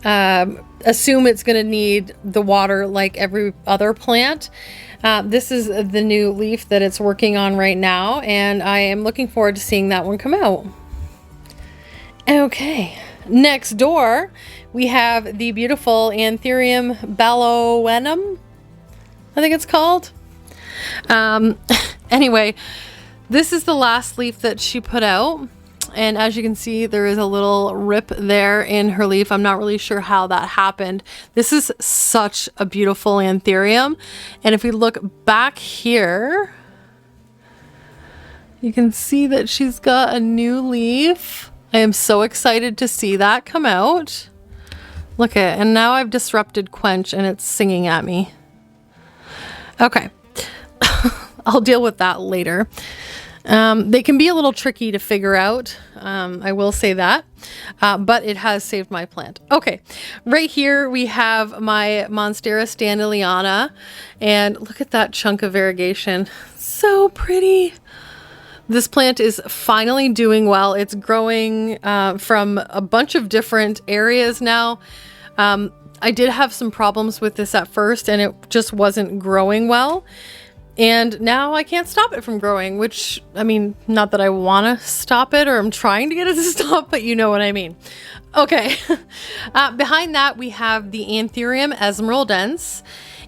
assume it's going to need the water like every other plant. This is the new leaf that it's working on right now, and I am looking forward to seeing that one come out. Okay, next door we have the beautiful Anthurium Esmeraldense, I think it's called. Anyway, this is the last leaf that she put out, and as you can see there is a little rip there in her leaf. I'm not really sure how that happened. This is such a beautiful Anthurium, and if we look back here you can see that she's got a new leaf. I am so excited to see that come out. Look at it, and now I've disrupted Quench and it's singing at me. Okay. I'll deal with that later. They can be a little tricky to figure out, I will say that, but it has saved my plant. Okay, right here we have my Monstera Standleyana, and look at that chunk of variegation. So pretty. This plant is finally doing well. It's growing from a bunch of different areas now. I did have some problems with this at first, and it just wasn't growing well. And now I can't stop it from growing, which, I mean, not that I want to stop it or I'm trying to get it to stop, but you know what I mean. Okay. Behind that, we have the Anthurium Esmeraldense.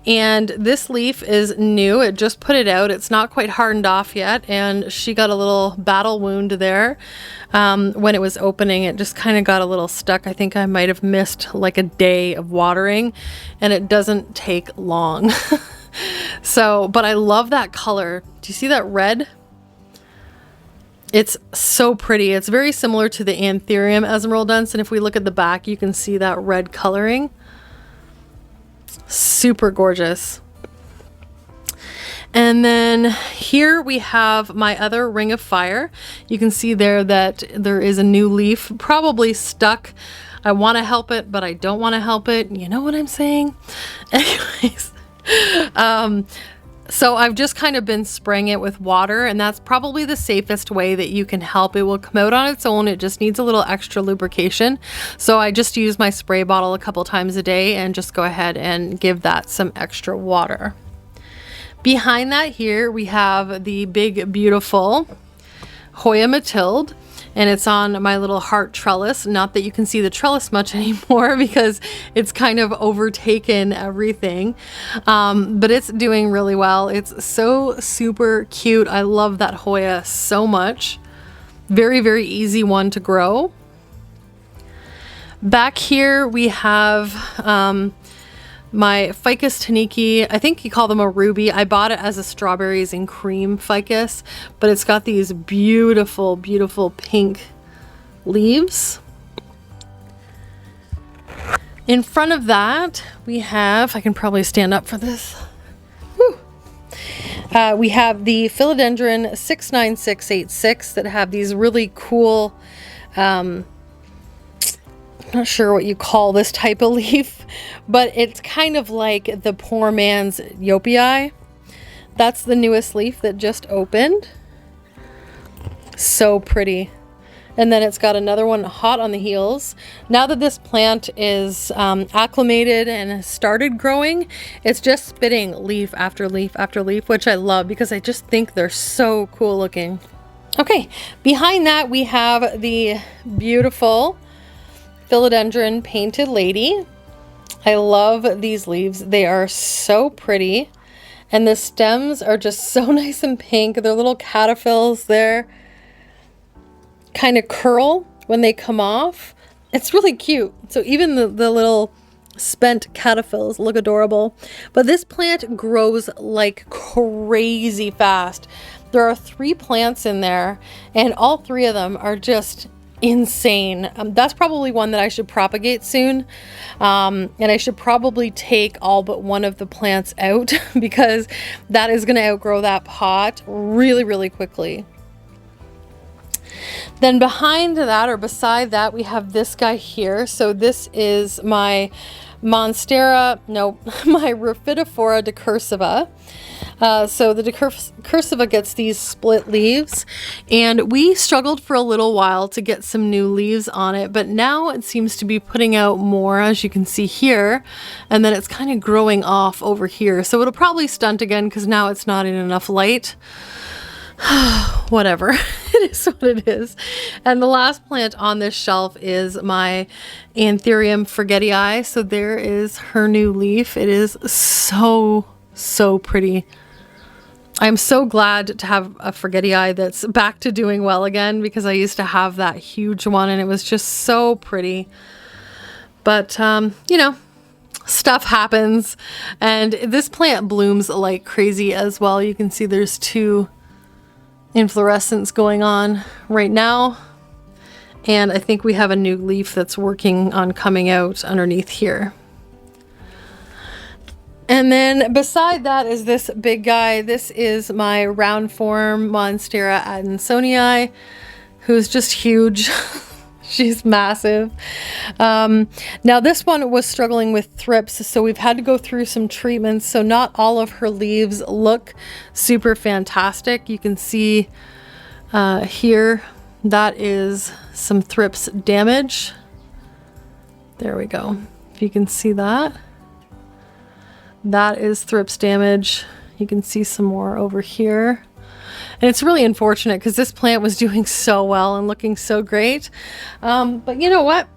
And this leaf is new. It just put it out. It's not quite hardened off yet. And she got a little battle wound there. When it was opening, it just kind of got a little stuck. I think I might have missed like a day of watering, and it doesn't take long. So, but I love that color. Do you see that red? It's so pretty. It's very similar to the Anthurium Esmeraldense, and if we look at the back, you can see that red coloring. Super gorgeous. And then here we have my other Ring of Fire. You can see there that there is a new leaf probably stuck. I want to help it, but I don't want to help it. You know what I'm saying? Anyways. So I've just kind of been spraying it with water, and that's probably the safest way that you can help. It will come out on its own. It just needs a little extra lubrication. So I just use my spray bottle a couple times a day and just go ahead and give that some extra water. Behind that here we have the big beautiful Hoya Matilde, and it's on my little heart trellis. Not that you can see the trellis much anymore because it's kind of overtaken everything, but it's doing really well. It's so super cute. I love that Hoya so much. Very, very easy one to grow. Back here we have my Ficus Tineke. I think you call them a ruby. I bought it as a strawberries and cream ficus, but it's got these beautiful, beautiful pink leaves. In front of that, we have, I can probably stand up for this. Woo. We have the Philodendron 69686 that have these really cool, I'm not sure what you call this type of leaf, but it's kind of like the poor man's Euphorbia. That's the newest leaf that just opened. So pretty. And then it's got another one hot on the heels. Now that this plant is acclimated and has started growing, it's just spitting leaf after leaf after leaf, which I love because I just think they're so cool looking. Okay, behind that we have the beautiful Philodendron Painted Lady. I love these leaves. They are so pretty. And the stems are just so nice and pink. They're little caterpillars there. Kind of curl when they come off. It's really cute. So even the little spent caterpillars look adorable. But this plant grows like crazy fast. There are 3 plants in there, and all 3 of them are just insane. That's probably one that I should propagate soon. And I should probably take all but one of the plants out because that is going to outgrow that pot really, really quickly. Then behind that, or beside that, we have this guy here. So this is my my Rhaphidophora decursiva. So the decursiva gets these split leaves, and we struggled for a little while to get some new leaves on it, but now it seems to be putting out more, as you can see here, and then it's kind of growing off over here. So it'll probably stunt again because now it's not in enough light. Whatever, it is what it is. And the last plant on this shelf is my Anthurium Forgetii. So there is her new leaf. It is so pretty. I'm so glad to have a Forgetii that's back to doing well again, because I used to have that huge one and it was just so pretty. But you know, stuff happens, and this plant blooms like crazy as well. You can see there's 2 inflorescence going on right now, and I think we have a new leaf that's working on coming out underneath here. And then beside that is this big guy. This is my round form Monstera Adansonii, who's just huge. She's massive. Now this one was struggling with thrips, so we've had to go through some treatments. So not all of her leaves look super fantastic. You can see here, that is some thrips damage. There we go. If you can see that. That is thrips damage. You can see some more over here. And it's really unfortunate because this plant was doing so well and looking so great. But you know what?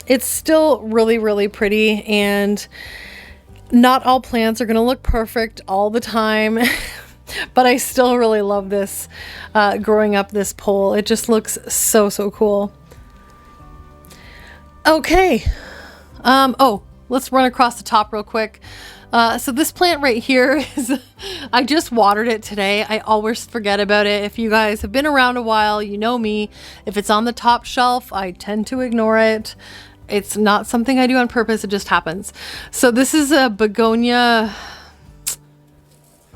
It's still really, really pretty, and not all plants are going to look perfect all the time. But I still really love this growing up this pole. It just looks so cool. Okay. Oh, let's run across the top real quick. So this plant right here is, I just watered it today. I always forget about it. If you guys have been around a while, you know me. If it's on the top shelf, I tend to ignore it. It's not something I do on purpose. It just happens. So this is a begonia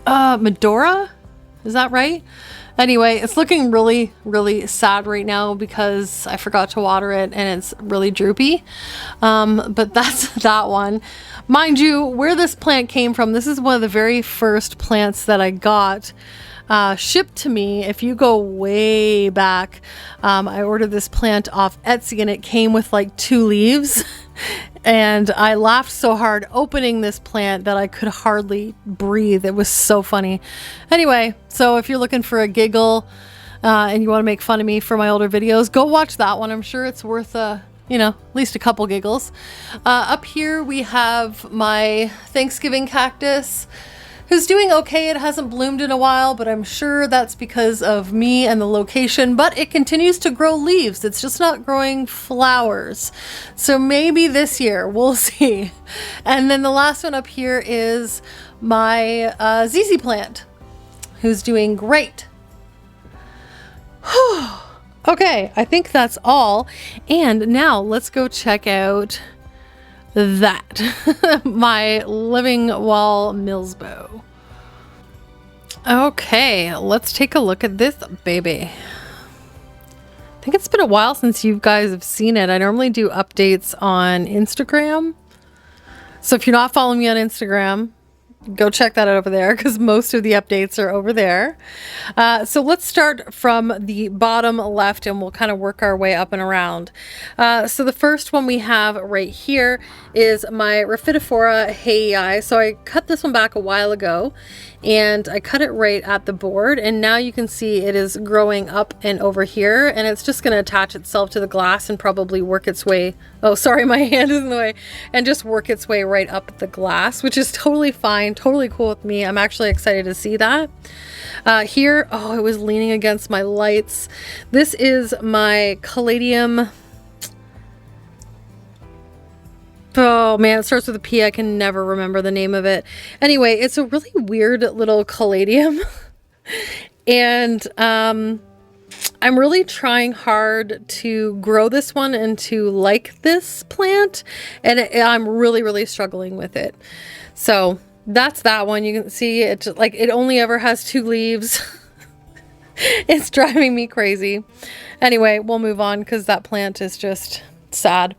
Medora. Is that right? Anyway, it's looking really, really sad right now because I forgot to water it and it's really droopy. But that's that one. Mind you, where this plant came from, this is one of the very first plants that I got shipped to me. If you go way back, I ordered this plant off Etsy and it came with like 2 leaves. And I laughed so hard opening this plant that I could hardly breathe. It was so funny. Anyway, so if you're looking for a giggle and you want to make fun of me for my older videos, go watch that one. I'm sure it's worth you know, at least a couple giggles. Up here we have my Thanksgiving cactus, who's doing okay. It hasn't bloomed in a while, but I'm sure that's because of me and the location, but it continues to grow leaves. It's just not growing flowers. So maybe this year, we'll see. And then the last one up here is my ZZ plant, who's doing great. Okay, I think that's all. And now let's go check out that. My living wall Millsbow. Okay, let's take a look at this baby. I think it's been a while since you guys have seen it. I normally do updates on Instagram. So if you're not following me on Instagram, go check that out over there because most of the updates are over there. So let's start from the bottom left and we'll kind of work our way up and around. So the first one we have right here is my Rhaphidophora Hayi. So I cut this one back a while ago and I cut it right at the board, and now you can see it is growing up and over here, and it's just going to attach itself to the glass and probably work its way, oh sorry, my hand is in the way, and just work its way right up the glass, which is totally fine, totally cool with me. I'm actually excited to see that. Here, oh, it was leaning against my lights. This is my Caladium Oh man, it starts with a P. I can never remember the name of it. Anyway, it's a really weird little caladium. And I'm really trying hard to grow this one and to like this plant. And I'm really, really struggling with it. So that's that one. You can see it, like, it only ever has 2 leaves. It's driving me crazy. Anyway, we'll move on because that plant is just sad.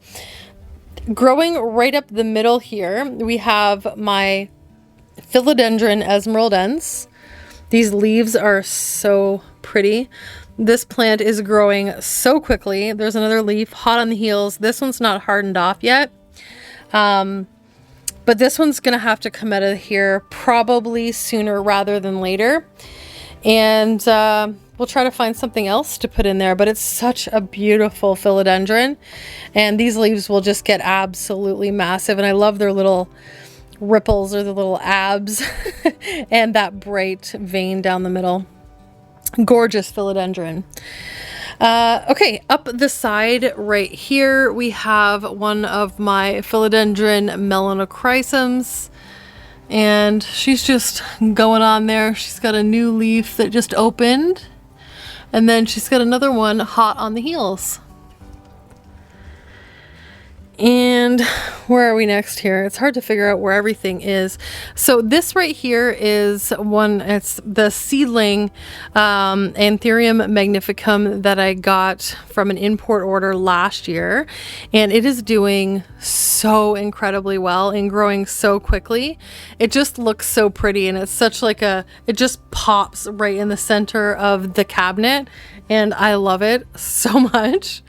Growing right up the middle here, we have my Philodendron Esmeraldense. These leaves are so pretty. This plant is growing so quickly. There's another leaf hot on the heels. This one's not hardened off yet. But this one's gonna have to come out of here probably sooner rather than later. And we'll try to find something else to put in there, but it's such a beautiful philodendron. And these leaves will just get absolutely massive. And I love their little ripples, or the little abs, and that bright vein down the middle. Gorgeous philodendron. Okay, up the side right here, we have one of my Philodendron melanochrysums. And she's just going on there. She's got a new leaf that just opened. And then she's got another one hot on the heels. And where are we next here? It's hard to figure out where everything is. So this right here is one, it's the seedling Anthurium magnificum that I got from an import order last year. And it is doing so incredibly well and growing so quickly. It just looks so pretty, and it's such like a, it just pops right in the center of the cabinet. And I love it so much.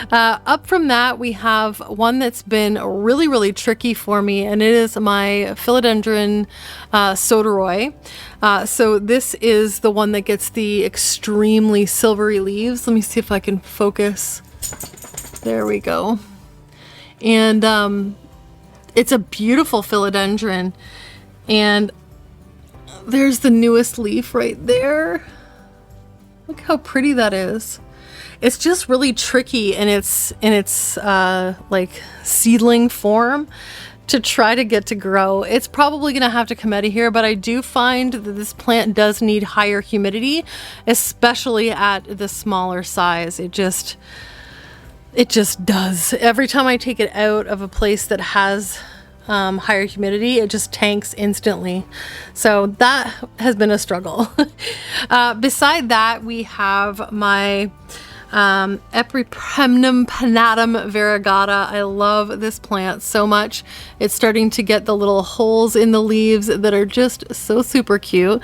Up from that, we have one that's been really, really tricky for me, and it is my Philodendron Soderoy. So this is the one that gets the extremely silvery leaves. Let me see if I can focus. There we go. And it's a beautiful philodendron. And there's the newest leaf right there. Look how pretty that is. It's just really tricky in its like seedling form to try to get to grow. It's probably gonna have to come out of here, but I do find that this plant does need higher humidity, especially at the smaller size. It just does. Every time I take it out of a place that has higher humidity, it just tanks instantly. So that has been a struggle. Beside that, we have my Epipremnum pinnatum variegata. I love this plant so much. It's starting to get the little holes in the leaves that are just so super cute.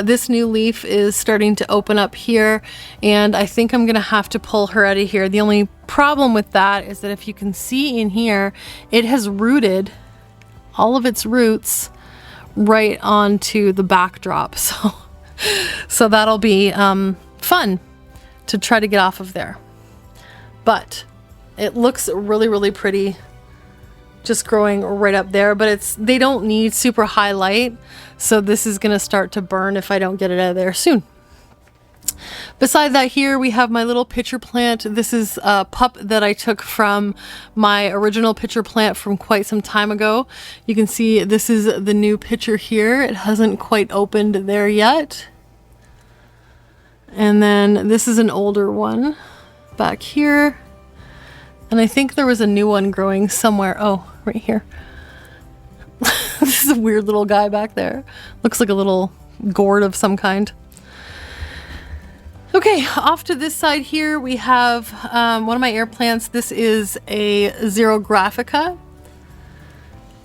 This new leaf is starting to open up here, and I think I'm gonna have to pull her out of here. The only problem with that is that if you can see in here, it has rooted all of its roots right onto the backdrop. So that'll be fun to try to get off of there. But it looks really, really pretty just growing right up there, but they don't need super high light, so this is gonna start to burn if I don't get it out of there soon. Beside that, here we have my little pitcher plant. This is a pup that I took from my original pitcher plant from quite some time ago. You can see this is the new pitcher here. It hasn't quite opened there yet. And then this is an older one back here. And I think there was a new one growing somewhere. Oh, right here. This is a weird little guy back there. Looks like a little gourd of some kind. Okay, off to this side here, we have one of my air plants. This is a Xerographica.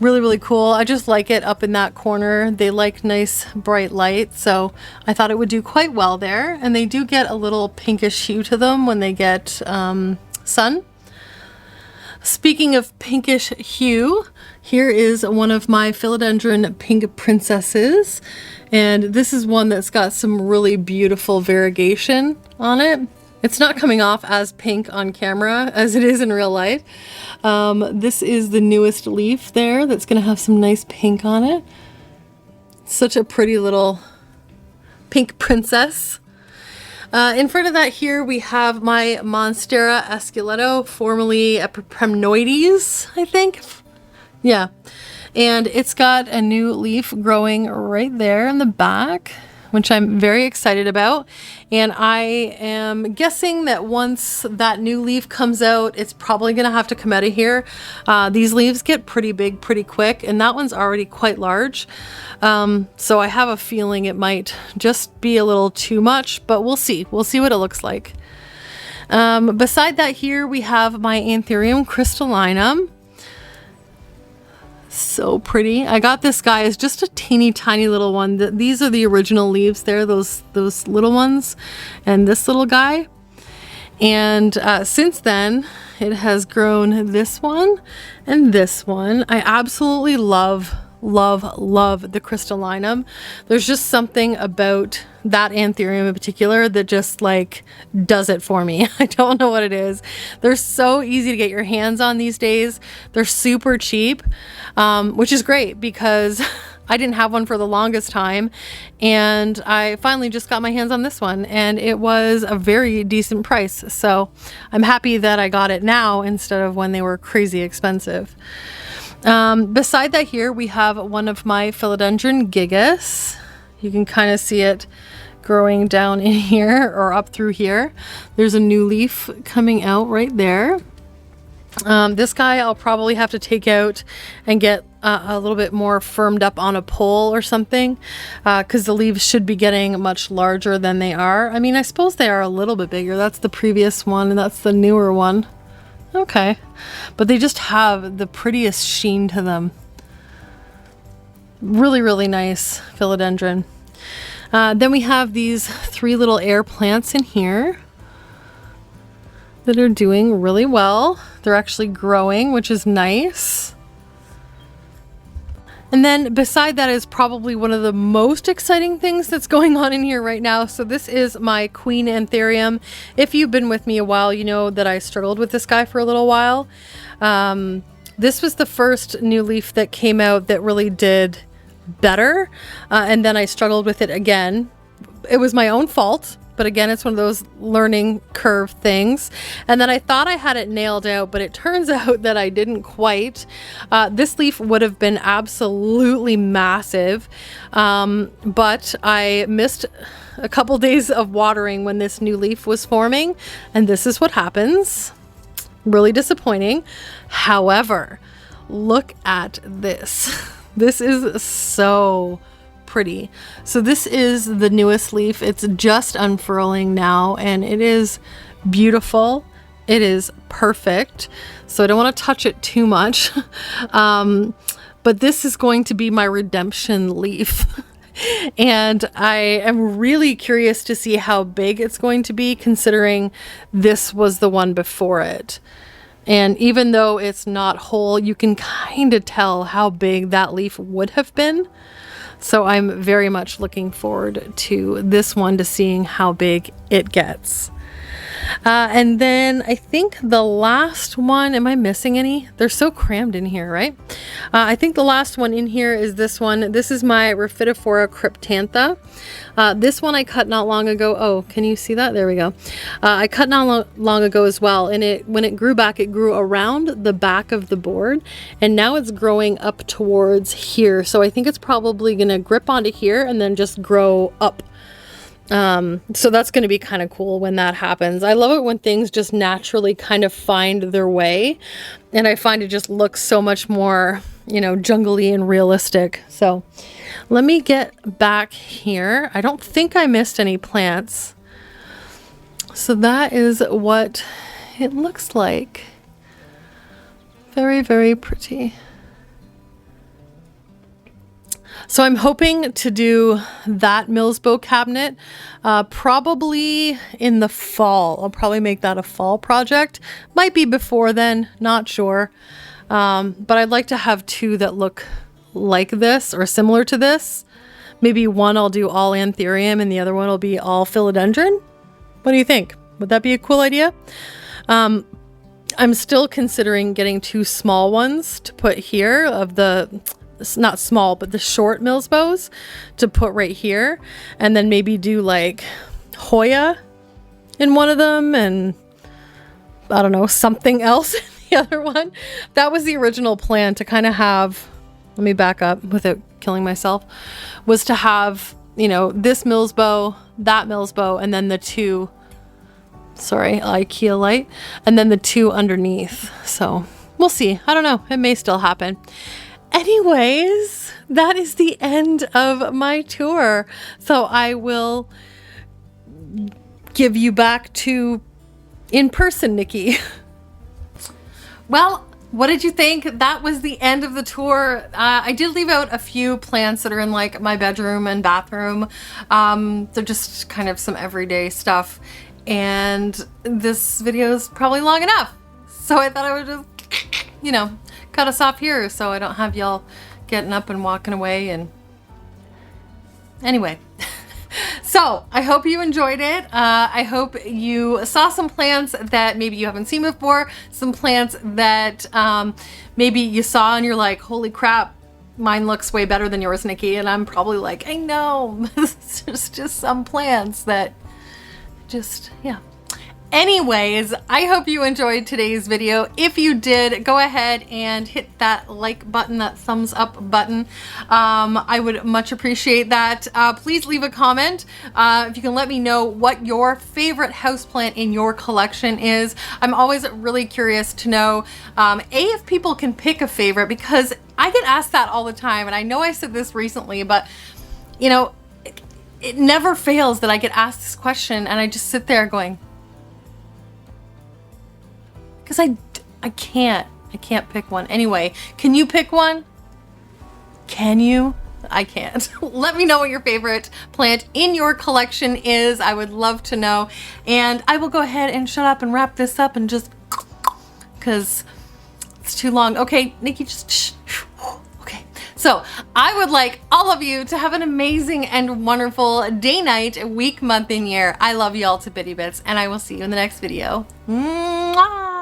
Really, really cool. I just like it up in that corner. They like nice bright light, so I thought it would do quite well there. And they do get a little pinkish hue to them when they get sun. Speaking of pinkish hue, here is one of my Philodendron Pink Princesses. And this is one that's got some really beautiful variegation on it. It's not coming off as pink on camera as it is in real life. This is the newest leaf there that's gonna have some nice pink on it. Such a pretty little pink princess. In front of that here we have my Monstera Esqueleto, formerly Epipremnoides, I think, Yeah. And it's got a new leaf growing right there in the back, which I'm very excited about. And I am guessing that once that new leaf comes out, it's probably gonna have to come out of here. These leaves get pretty big pretty quick, and that one's already quite large. So I have a feeling it might just be a little too much, but we'll see. We'll see what it looks like. Beside that here, we have my Anthurium crystallinum. So pretty. I got this guy as just a teeny tiny little one. These are the original leaves there, those little ones, and this little guy. And since then, it has grown this one and this one. I absolutely love the crystallinum. There's just something about that Anthurium in particular that just like does it for me. I don't know what it is. They're so easy to get your hands on these days. They're super cheap, which is great because I didn't have one for the longest time, and I finally just got my hands on this one, and it was a very decent price. So I'm happy that I got it now instead of when they were crazy expensive. Beside that here, we have one of my Philodendron gigas. You can kind of see it growing down in here or up through here. There's a new leaf coming out right there. This guy I'll probably have to take out and get a little bit more firmed up on a pole or something, because the leaves should be getting much larger than they are. I mean, I suppose they are a little bit bigger. That's the previous one and that's the newer one. Okay, but they just have the prettiest sheen to them. Really, really nice philodendron. Then we have these 3 little air plants in here that are doing really well. They're actually growing, which is nice. And then beside that is probably one of the most exciting things that's going on in here right now. So this is my Queen Anthurium. If you've been with me a while, you know that I struggled with this guy for a little while. This was the first new leaf that came out that really did better. And then I struggled with it again. It was my own fault. But again, it's one of those learning curve things. And then I thought I had it nailed out, but it turns out that I didn't quite. This leaf would have been absolutely massive, but I missed a couple days of watering when this new leaf was forming, and this is what happens. Really disappointing. However, look at this. This is so pretty. So this is the newest leaf. It's just unfurling now, and it is beautiful. It is perfect. So I don't want to touch it too much. But this is going to be my redemption leaf. And I am really curious to see how big it's going to be, considering this was the one before it. And even though it's not whole, you can kind of tell how big that leaf would have been. So I'm very much looking forward to this one, to seeing how big it gets. And then I think the last one, am I missing any? They're so crammed in here, right? I think the last one in here is this one. This is my Rhaphidophora cryptantha. This one I cut not long ago. Oh, can you see that? There we go. I cut not long ago as well. And when it grew back, it grew around the back of the board. And now it's growing up towards here. So I think it's probably going to grip onto here and then just grow up. So that's going to be kind of cool when that happens. I love it when things just naturally kind of find their way, and I find it just looks so much more, you know, jungly and realistic. So let me get back here. I don't think I missed any plants. So that is what it looks like. Very, very pretty. So I'm hoping to do that Millsbow cabinet probably in the fall. I'll probably make that a fall project. Might be before then, not sure. But I'd like to have 2 that look like this or similar to this. Maybe one I'll do all Anthurium and the other one will be all Philodendron. What do you think? Would that be a cool idea? I'm still considering getting 2 small ones to put here, of the... not small, but the short Millsbows to put right here, and then maybe do like Hoya in one of them, and I don't know, something else in the other one. That was the original plan, to kind of have, let me back up without killing myself, was to have, you know, this Mills bow, that Mills bow, and then the two, sorry, Ikea light, and then the two underneath. So we'll see. I don't know. It may still happen. Anyways, that is the end of my tour. So I will give you back to in person, Nicki. Well, what did you think? That was the end of the tour. I did leave out a few plants that are in like my bedroom and bathroom. They're just kind of some everyday stuff. And this video is probably long enough. So I thought I would just, you know, cut us off here so I don't have y'all getting up and walking away. And anyway. So I hope you enjoyed it. I hope you saw some plants that maybe you haven't seen before, some plants that maybe you saw and you're like, holy crap, mine looks way better than yours, Nicki. And I'm probably like, I know, there's just some plants that just, yeah. Anyways, I hope you enjoyed today's video. If you did, go ahead and hit that like button, that thumbs up button. I would much appreciate that. Please leave a comment if you can let me know what your favorite houseplant in your collection is. I'm always really curious to know, if people can pick a favorite, because I get asked that all the time. And I know I said this recently, but you know, it never fails that I get asked this question and I just sit there going, because I can't pick one. Anyway, can you pick one? Can you? I can't. Let me know what your favorite plant in your collection is. I would love to know. And I will go ahead and shut up and wrap this up and just, because it's too long. Okay, Nicki, just shh. Okay. So I would like all of you to have an amazing and wonderful day, night, week, month, and year. I love you all to bitty bits, and I will see you in the next video. Mwah!